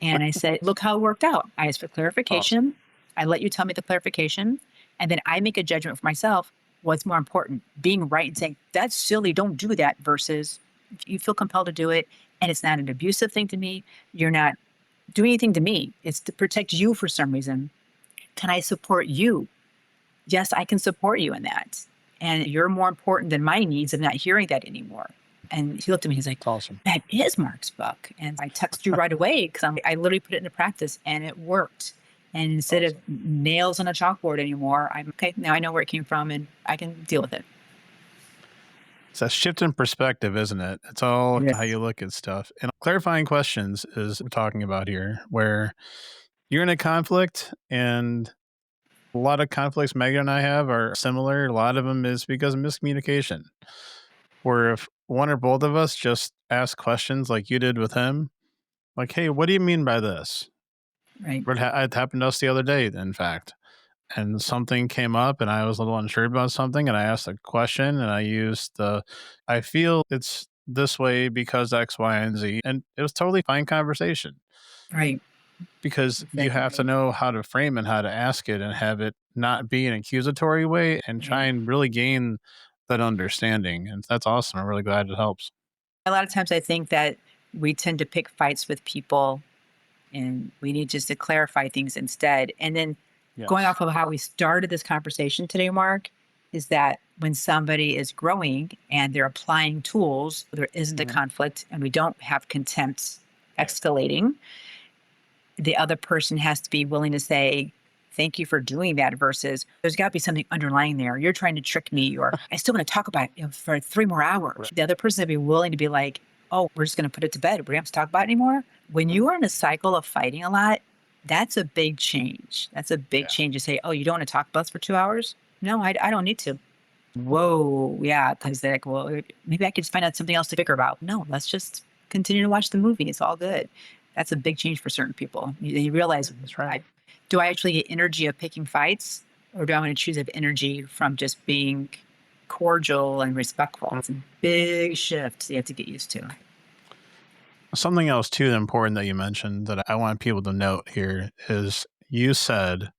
And I said, look how it worked out. I asked for clarification. I let you tell me the clarification. And then I make a judgment for myself. What's more important? Being right and saying, that's silly, don't do that, versus if you feel compelled to do it and it's not an abusive thing to me, you're not doing anything to me. It's to protect you for some reason. Can I support you? Yes, I can support you in that. And you're more important than my needs of not hearing that anymore. And he looked at me, he's like, It's awesome. that is Mark's book. And I texted you right away because I literally put it into practice and it worked. And instead of nails on a chalkboard anymore, I'm okay, now I know where it came from and I can deal with it. It's a shift in perspective, isn't it? It's all Yes. how you look at stuff. And clarifying questions is what we're talking about here, where you're in a conflict, and a lot of conflicts Megan and I have are similar. A lot of them is because of miscommunication, where if one or both of us just ask questions like you did with him, like, hey, what do you mean by this? Right. It happened to us the other day, in fact. And something came up and I was a little unsure about something and I asked a question and I used I feel it's this way because X, Y, and Z. And it was totally fine conversation Right. because you Exactly have to right. know how to frame and how to ask it and have it not be an accusatory way and try Right. and really gain that understanding. And that's awesome. I'm really glad it helps. A lot of times I think that we tend to pick fights with people and we need just to clarify things instead. And then going Yes. off of how we started this conversation today, Mark, is that when somebody is growing and they're applying tools, there isn't a Mhm. conflict and we don't have contempt Right. escalating, the other person has to be willing to say, thank you for doing that versus there's got to be something underlying there. You're trying to trick me, or I still want to talk about it for 3 more hours. Right. The other person to be willing to be like, oh, we're just going to put it to bed. We don't have to talk about it anymore. When you are in a cycle of fighting a lot, that's a big change. That's a big Yeah. change to say, oh, you don't want to talk about this for 2 hours? No, I don't need to. Whoa, yeah, because they're like, well, maybe I could just find out something else to figure about. No, let's just continue to watch the movie. It's all good. That's a big change for certain people. You realize, That's right. do I actually get energy of picking fights, or do I want to choose of energy from just being cordial and respectful? It's a big shift you have to get used to. Something else too important that you mentioned that I want people to note here is you said,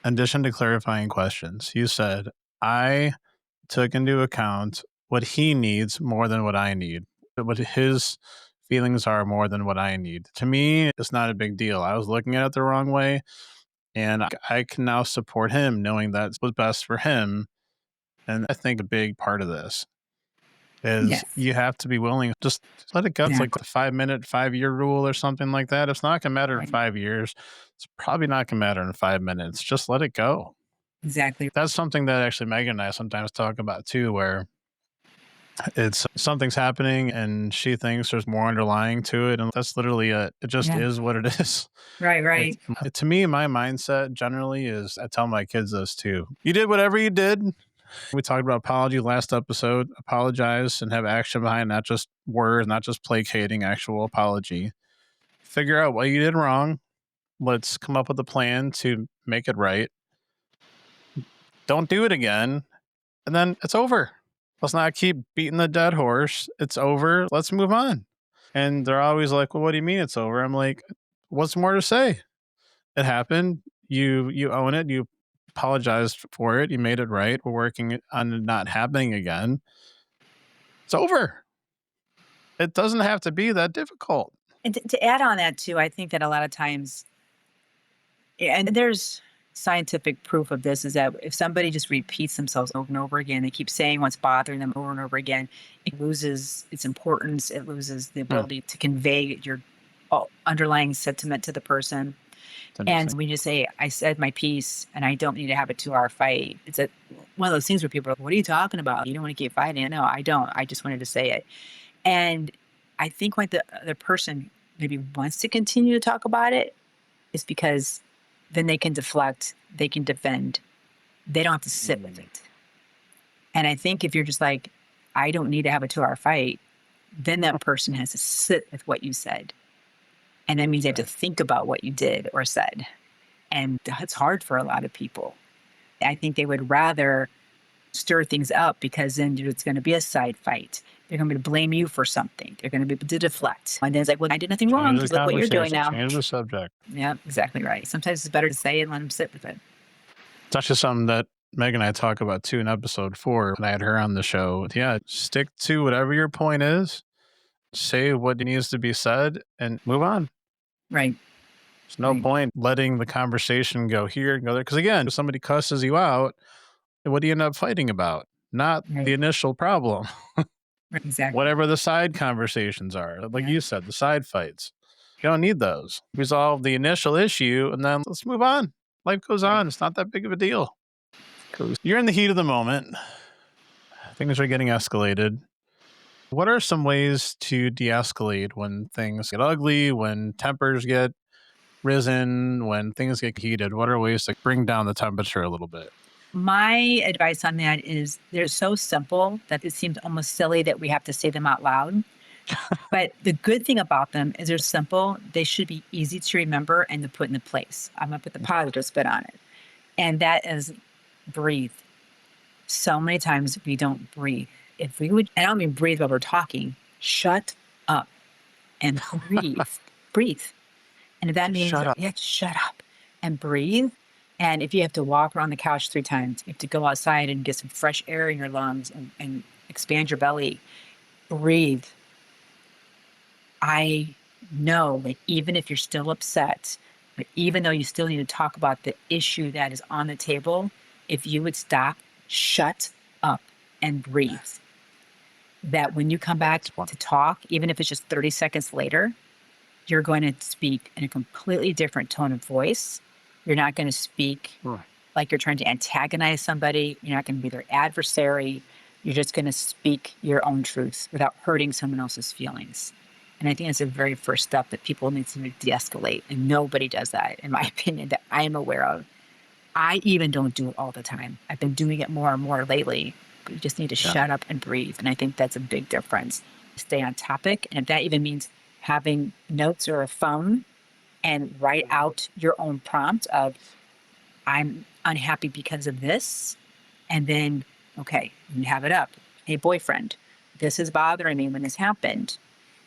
in addition to clarifying questions, you said, I took into account what he needs more than what I need, what his feelings are more than what I need. To me, it's not a big deal. I was looking at it the wrong way, and I can now support him knowing that's what's best for him. And I think a big part of this is Yes, you have to be willing, just let it go. It's like exactly. the 5 minute, 5 year rule or something like that. It's not going to matter in Right. 5 years. It's probably not going to matter in 5 minutes. Just let it go. Exactly. That's something that actually Megan and I sometimes talk about too, where it's something's happening and she thinks there's more underlying to it. And that's literally it. It just Yeah. is what it is. Right. Right. To me, my mindset generally is I tell my kids this too. You did whatever you did. We talked about apology last episode. Apologize and have action behind, not just words, not just placating, actual apology. Figure out what you did wrong. Let's come up with a plan to make it right. Don't do it again. And then it's over. Let's not keep beating the dead horse. It's over. Let's move on. And they're always like, well, what do you mean it's over? I'm like, what's more to say? It happened. You own it. You apologized for it. You made it right. We're working on it not happening again. It's over. It doesn't have to be that difficult. And to add on that too, I think that a lot of times, and there's scientific proof of this, is that if somebody just repeats themselves over and over again, they keep saying what's bothering them over and over again, it loses its importance. It loses the ability to convey your underlying sentiment to the person. It's And interesting. when you say, I said my piece and I don't need to have a 2 hour fight, it's one of those things where people are like, what are you talking about? You don't want to keep fighting. No, I don't. I just wanted to say it. And I think when the other person maybe wants to continue to talk about it, is because then they can deflect, they can defend, they don't have to sit with it. And I think if you're just like, I don't need to have a 2 hour fight, then that person has to sit with what you said. And that means they have to think about what you did or said. And that's hard for a lot of people. I think they would rather stir things up because then it's going to be a side fight. They're going to blame you for something. They're going to be able to deflect. And then it's like, well, I did nothing wrong Change the because look what you're doing conversation. now. Change the subject. Yeah, exactly right. Sometimes it's better to say it and let them sit with it. It's actually something that Megan and I talk about too in episode 4 when I had her on the show. Yeah, stick to whatever your point is, say what needs to be said, and move on. Right. There's no Right. point letting the conversation go here and go there. Because again, if somebody cusses you out, what do you end up fighting about? Not Right. the initial problem. Right. Exactly. Whatever the side conversations are, like Yeah. you said, the side fights. You don't need those. Resolve the initial issue and then let's move on. Life goes Right. on. It's not that big of a deal. You're in the heat of the moment. Things are getting escalated. What are some ways to de-escalate when things get ugly, when tempers get risen, when things get heated? What are ways to bring down the temperature a little bit? My advice on that is they're so simple that it seems almost silly that we have to say them out loud. But the good thing about them is they're simple. They should be easy to remember and to put into place. I'm going to put the positive spin on it. And that is breathe. So many times we don't breathe. If we would, and I don't mean breathe while we're talking, shut up and breathe. Breathe. And if that means Shut up. you have to shut up and breathe. And if you have to walk around the couch 3 times, you have to go outside and get some fresh air in your lungs and expand your belly, breathe. I know that even if you're still upset, but even though you still need to talk about the issue that is on the table, if you would stop, shut up, and breathe, that when you come back to talk, even if it's just 30 seconds later, you're going to speak in a completely different tone of voice. You're not going to speak like you're trying to antagonize somebody. You're not going to be their adversary. You're just going to speak your own truth without hurting someone else's feelings. And I think it's the very first step that people need to de-escalate. And nobody does that, in my opinion, that I am aware of. I even don't do it all the time. I've been doing it more and more lately. But you just need to shut up and breathe. And I think that's a big difference. Stay on topic. And if that even means having notes or a phone and write out your own prompt of, I'm unhappy because of this. And then, okay, you have it up. Hey, boyfriend, this is bothering me when this happened.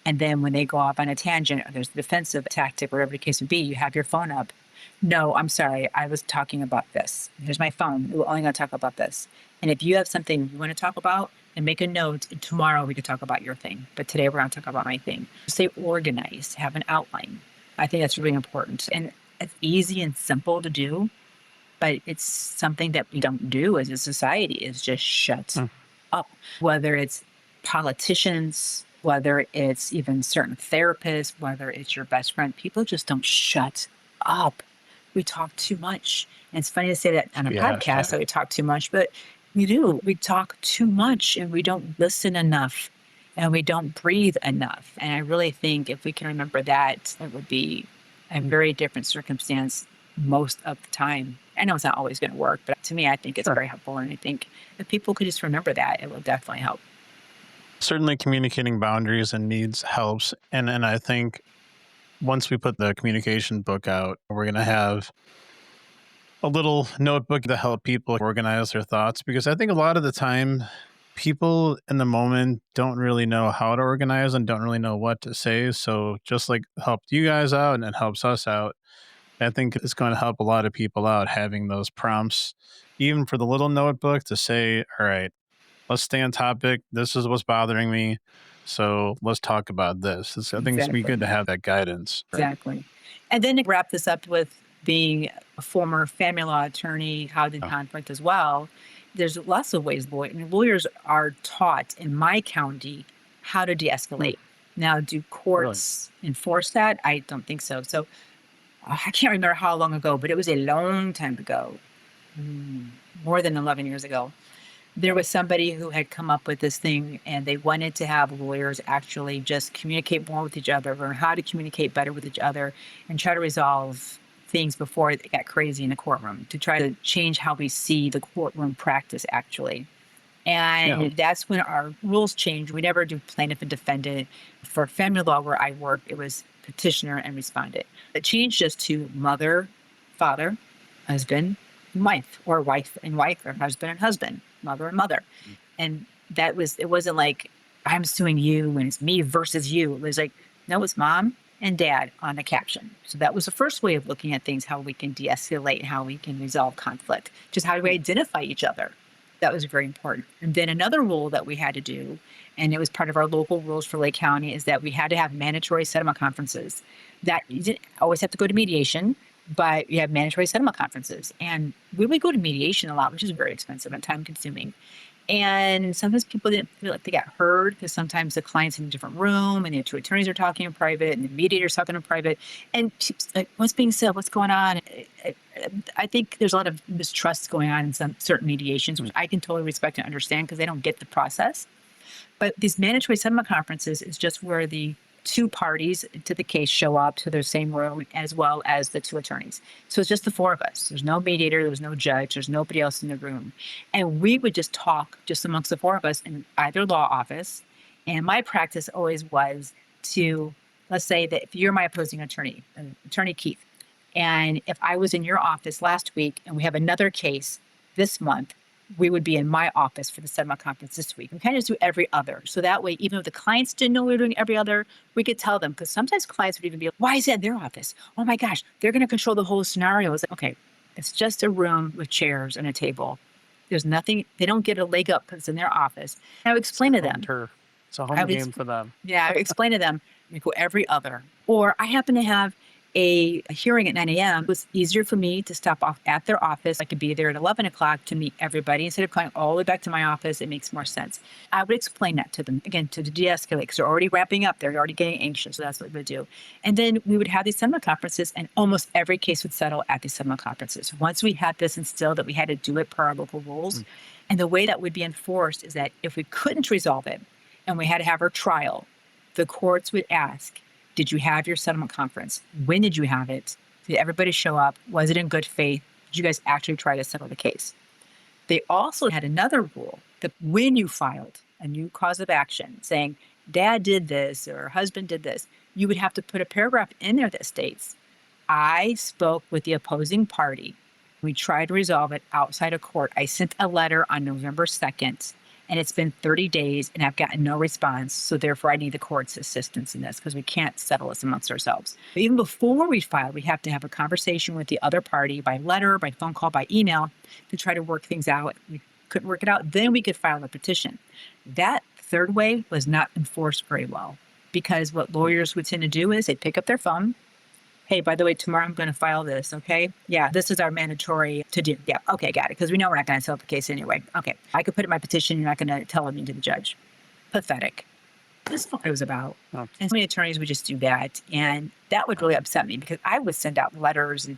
And then when they go off on a tangent or there's a defensive tactic, whatever the case would be, you have your phone up. No, I'm sorry. I was talking about this. Here's my phone. We're only going to talk about this. And if you have something you want to talk about, then make a note. And tomorrow we could talk about your thing. But today we're going to talk about my thing. Stay organized. Have an outline. I think that's really important. And it's easy and simple to do, but it's something that we don't do as a society, is just shut up. Whether it's politicians, whether it's even certain therapists, whether it's your best friend, people just don't shut up. We talk too much. And it's funny to say that on a podcast that we talk too much, but we do. We talk too much and we don't listen enough and we don't breathe enough. And I really think if we can remember that, it would be a very different circumstance most of the time. I know it's not always going to work, but to me, I think it's very helpful. And I think if people could just remember that, it will definitely help. Certainly communicating boundaries and needs helps. And I think once we put the communication book out, we're going to have a little notebook to help people organize their thoughts, because I think a lot of the time people in the moment don't really know how to organize and don't really know what to say. So just like helped you guys out and it helps us out, I think it's going to help a lot of people out having those prompts, even for the little notebook to say, all right, let's stay on topic. This is what's bothering me. So let's talk about this. I think it's be good to have that guidance. Exactly. And then to wrap this up with being a former family law attorney, housing conflict as well, there's lots of ways lawyers are taught in my county how to de-escalate. Now, do courts enforce that? I don't think so. So I can't remember how long ago, but it was a long time ago, more than 11 years ago. There was somebody who had come up with this thing and they wanted to have lawyers actually just communicate more with each other, learn how to communicate better with each other, and try to resolve things before it got crazy in the courtroom, to try to change how we see the courtroom practice actually. And that's when our rules changed. We never do plaintiff and defendant. For family law where I work, it was petitioner and respondent. It changed just to mother, father, husband, and wife, or wife, or husband and husband, mother and mother. And it wasn't like I'm suing you and it's me versus you. It was like, no, it's mom and dad on the caption. So that was the first way of looking at things, how we can de-escalate and how we can resolve conflict. Just how do we identify each other? That was very important. And then another rule that we had to do, and it was part of our local rules for Lake County, is that we had to have mandatory settlement conferences. That you didn't always have to go to mediation, but you have mandatory settlement conferences. And we would go to mediation a lot, which is very expensive and time consuming. And sometimes people didn't feel like they got heard, because sometimes the client's in a different room and the two attorneys are talking in private and the mediator's talking in private. And like, what's being said? What's going on? I think there's a lot of mistrust going on in some certain mediations, which I can totally respect and understand because they don't get the process. But these mandatory settlement conferences is just where the two parties to the case show up to their same room, as well as the two attorneys. So it's just the four of us. There's no mediator, there's no judge, there's nobody else in the room. And we would just talk just amongst the four of us in either law office. And my practice always was to, let's say that if you're my opposing attorney, Attorney Keith, and if I was in your office last week and we have another case this month, we would be in my office for the settlement conference this week. We kind of just do every other. So that way, even if the clients didn't know we were doing every other, we could tell them, because sometimes clients would even be like, why is that in their office? Oh my gosh, they're going to control the whole scenario. It's like, okay, it's just a room with chairs and a table. There's nothing, they don't get a leg up because it's in their office. I would explain to them. Turf. It's a home game for them. Yeah, I explain to them, we go every other. Or I happen to have a hearing at 9 a.m. It was easier for me to stop off at their office. I could be there at 11 o'clock to meet everybody instead of coming all the way back to my office. It makes more sense. I would explain that to them, again, to de-escalate, because they're already wrapping up. They're already getting anxious. So that's what we would do. And then we would have these settlement conferences, and almost every case would settle at these settlement conferences. Once we had this instilled that we had to do it per our local rules. And the way that would be enforced is that if we couldn't resolve it and we had to have our trial, the courts would ask, did you have your settlement conference? When did you have it? Did everybody show up? Was it in good faith? Did you guys actually try to settle the case? They also had another rule that when you filed a new cause of action saying, dad did this or husband did this, you would have to put a paragraph in there that states, I spoke with the opposing party. We tried to resolve it outside of court. I sent a letter on November 2nd. And it's been 30 days and I've gotten no response. So therefore I need the court's assistance in this because we can't settle this amongst ourselves. But even before we file, we have to have a conversation with the other party by letter, by phone call, by email to try to work things out. We couldn't work it out. Then we could file a petition. That third way was not enforced very well because what lawyers would tend to do is they'd pick up their phone. Hey, by the way, tomorrow I'm going to file this, okay? Yeah, this is our mandatory to do. Yeah, okay, got it, because we know we're not going to settle the case anyway. Okay, I could put in my petition, you're not going to tell me to the judge. Pathetic. This is what it was about. Oh. And so many attorneys would just do that, and that would really upset me because I would send out letters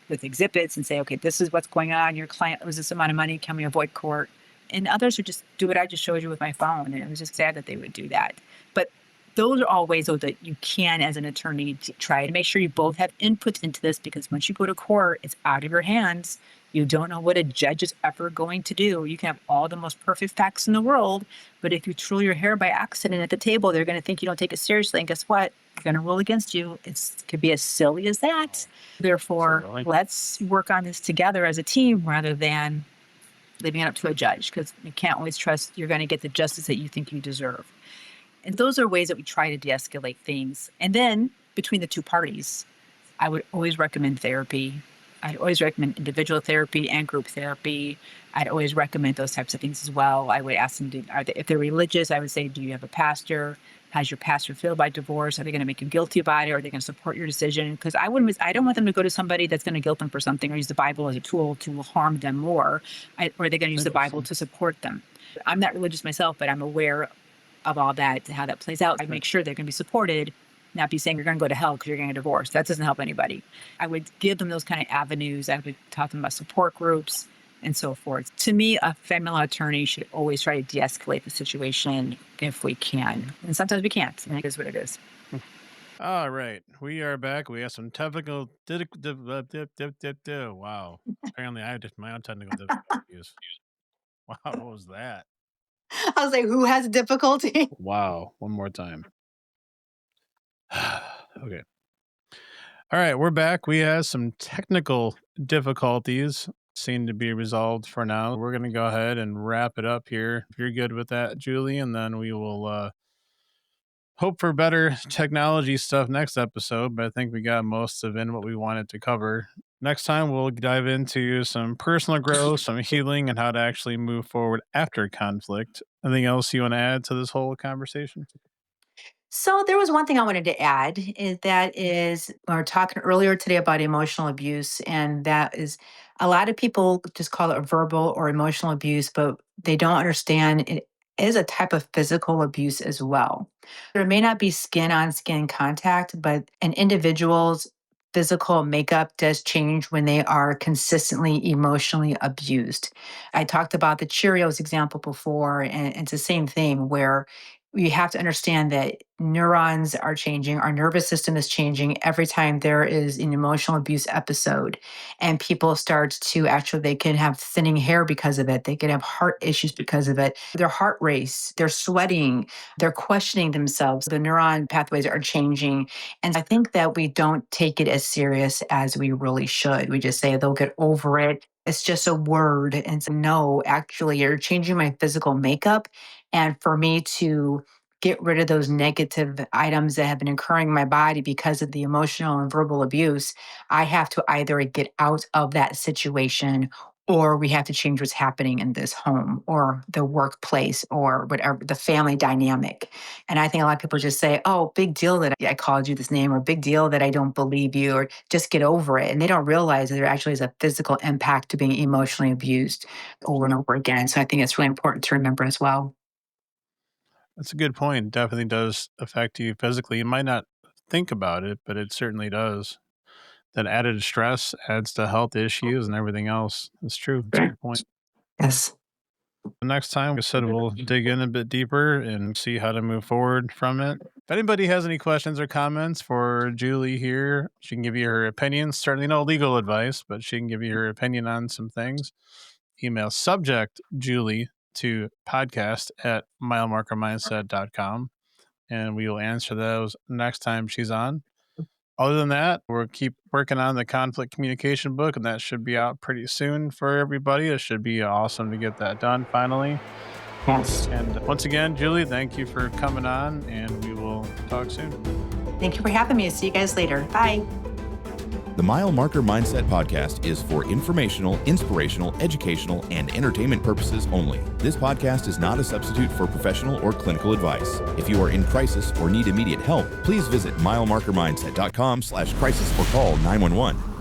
with exhibits and say, okay, this is what's going on. Your client owes this amount of money. Can we avoid court? And others would just do what I just showed you with my phone, and it was just sad that they would do that. But those are all ways, though, that you can, as an attorney, try to make sure you both have input into this because once you go to court, it's out of your hands. You don't know what a judge is ever going to do. You can have all the most perfect facts in the world, but if you twirl your hair by accident at the table, they're going to think you don't take it seriously. And guess what? They're going to rule against you. It could be as silly as that. Therefore, let's work on this together as a team rather than leaving it up to a judge because you can't always trust you're going to get the justice that you think you deserve. And those are ways that we try to de-escalate things. And then between the two parties, I would always recommend therapy. I'd always recommend individual therapy and group therapy. I'd always recommend those types of things as well. I would ask them, if they're religious, I would say, do you have a pastor? How's your pastor feel about divorce? Are they going to make you guilty about it? Or are they going to support your decision? Because I don't want them to go to somebody that's going to guilt them for something or use the Bible as a tool to harm them more. Or are they going to use the Bible to support them? I'm not religious myself, but I'm aware of all that, how that plays out. I make sure they're going to be supported, not be saying you're going to go to hell because you're getting a divorce. That doesn't help anybody. I would give them those kind of avenues. I would talk to them about support groups and so forth. To me, a family law attorney should always try to de-escalate the situation if we can. And sometimes we can't. And it is what it is. All right. We are back. We have some technical... Wow. Apparently, I had my own technical difficulties. Wow, what was that? I was like, who has difficulty? Wow. One more time. Okay. All right, we're back. We have some technical difficulties seem to be resolved for now. We're going to go ahead and wrap it up here. If you're good with that, Julie, and then we will hope for better technology stuff next episode, but I think we got most of what we wanted to cover. Next time, we'll dive into some personal growth, some healing, and how to actually move forward after conflict. Anything else you want to add to this whole conversation? So there was one thing I wanted to add is we were talking earlier today about emotional abuse, and that is a lot of people just call it verbal or emotional abuse, but they don't understand it is a type of physical abuse as well. There may not be skin on skin contact, but an individual's physical makeup does change when they are consistently emotionally abused. I talked about the Cheerios example before, and it's the same thing where we have to understand that neurons are changing, our nervous system is changing every time there is an emotional abuse episode. And people start to they can have thinning hair because of it. They can have heart issues because of it. Their heart race, they're sweating, they're questioning themselves. The neuron pathways are changing. And I think that we don't take it as serious as we really should. We just say they'll get over it. It's just a word. And so, no, actually, you're changing my physical makeup. And for me to get rid of those negative items that have been occurring in my body because of the emotional and verbal abuse, I have to either get out of that situation or we have to change what's happening in this home or the workplace or whatever, the family dynamic. And I think a lot of people just say, oh, big deal that I called you this name, or big deal that I don't believe you, or just get over it. And they don't realize that there actually is a physical impact to being emotionally abused over and over again. So I think it's really important to remember as well. That's a good point. Definitely does affect you physically. You might not think about it, but it certainly does. That added stress adds to health issues and everything else. It's true. It's a good point. Yes. The next time, like I said, we'll dig in a bit deeper and see how to move forward from it. If anybody has any questions or comments for Julie here, she can give you her opinions. Certainly no legal advice, but she can give you her opinion on some things. Email subject Julie to podcast@milemarkermindset.com, and we will answer those next time she's on. Other than that, we'll keep working on the conflict communication book, and that should be out pretty soon for everybody. It should be awesome to get that done finally. Yes. And once again, Julie, thank you for coming on, and we will talk soon. Thank you for having me. See you guys later. Bye. The Mile Marker Mindset podcast is for informational, inspirational, educational, and entertainment purposes only. This podcast is not a substitute for professional or clinical advice. If you are in crisis or need immediate help, please visit milemarkermindset.com/crisis or call 911.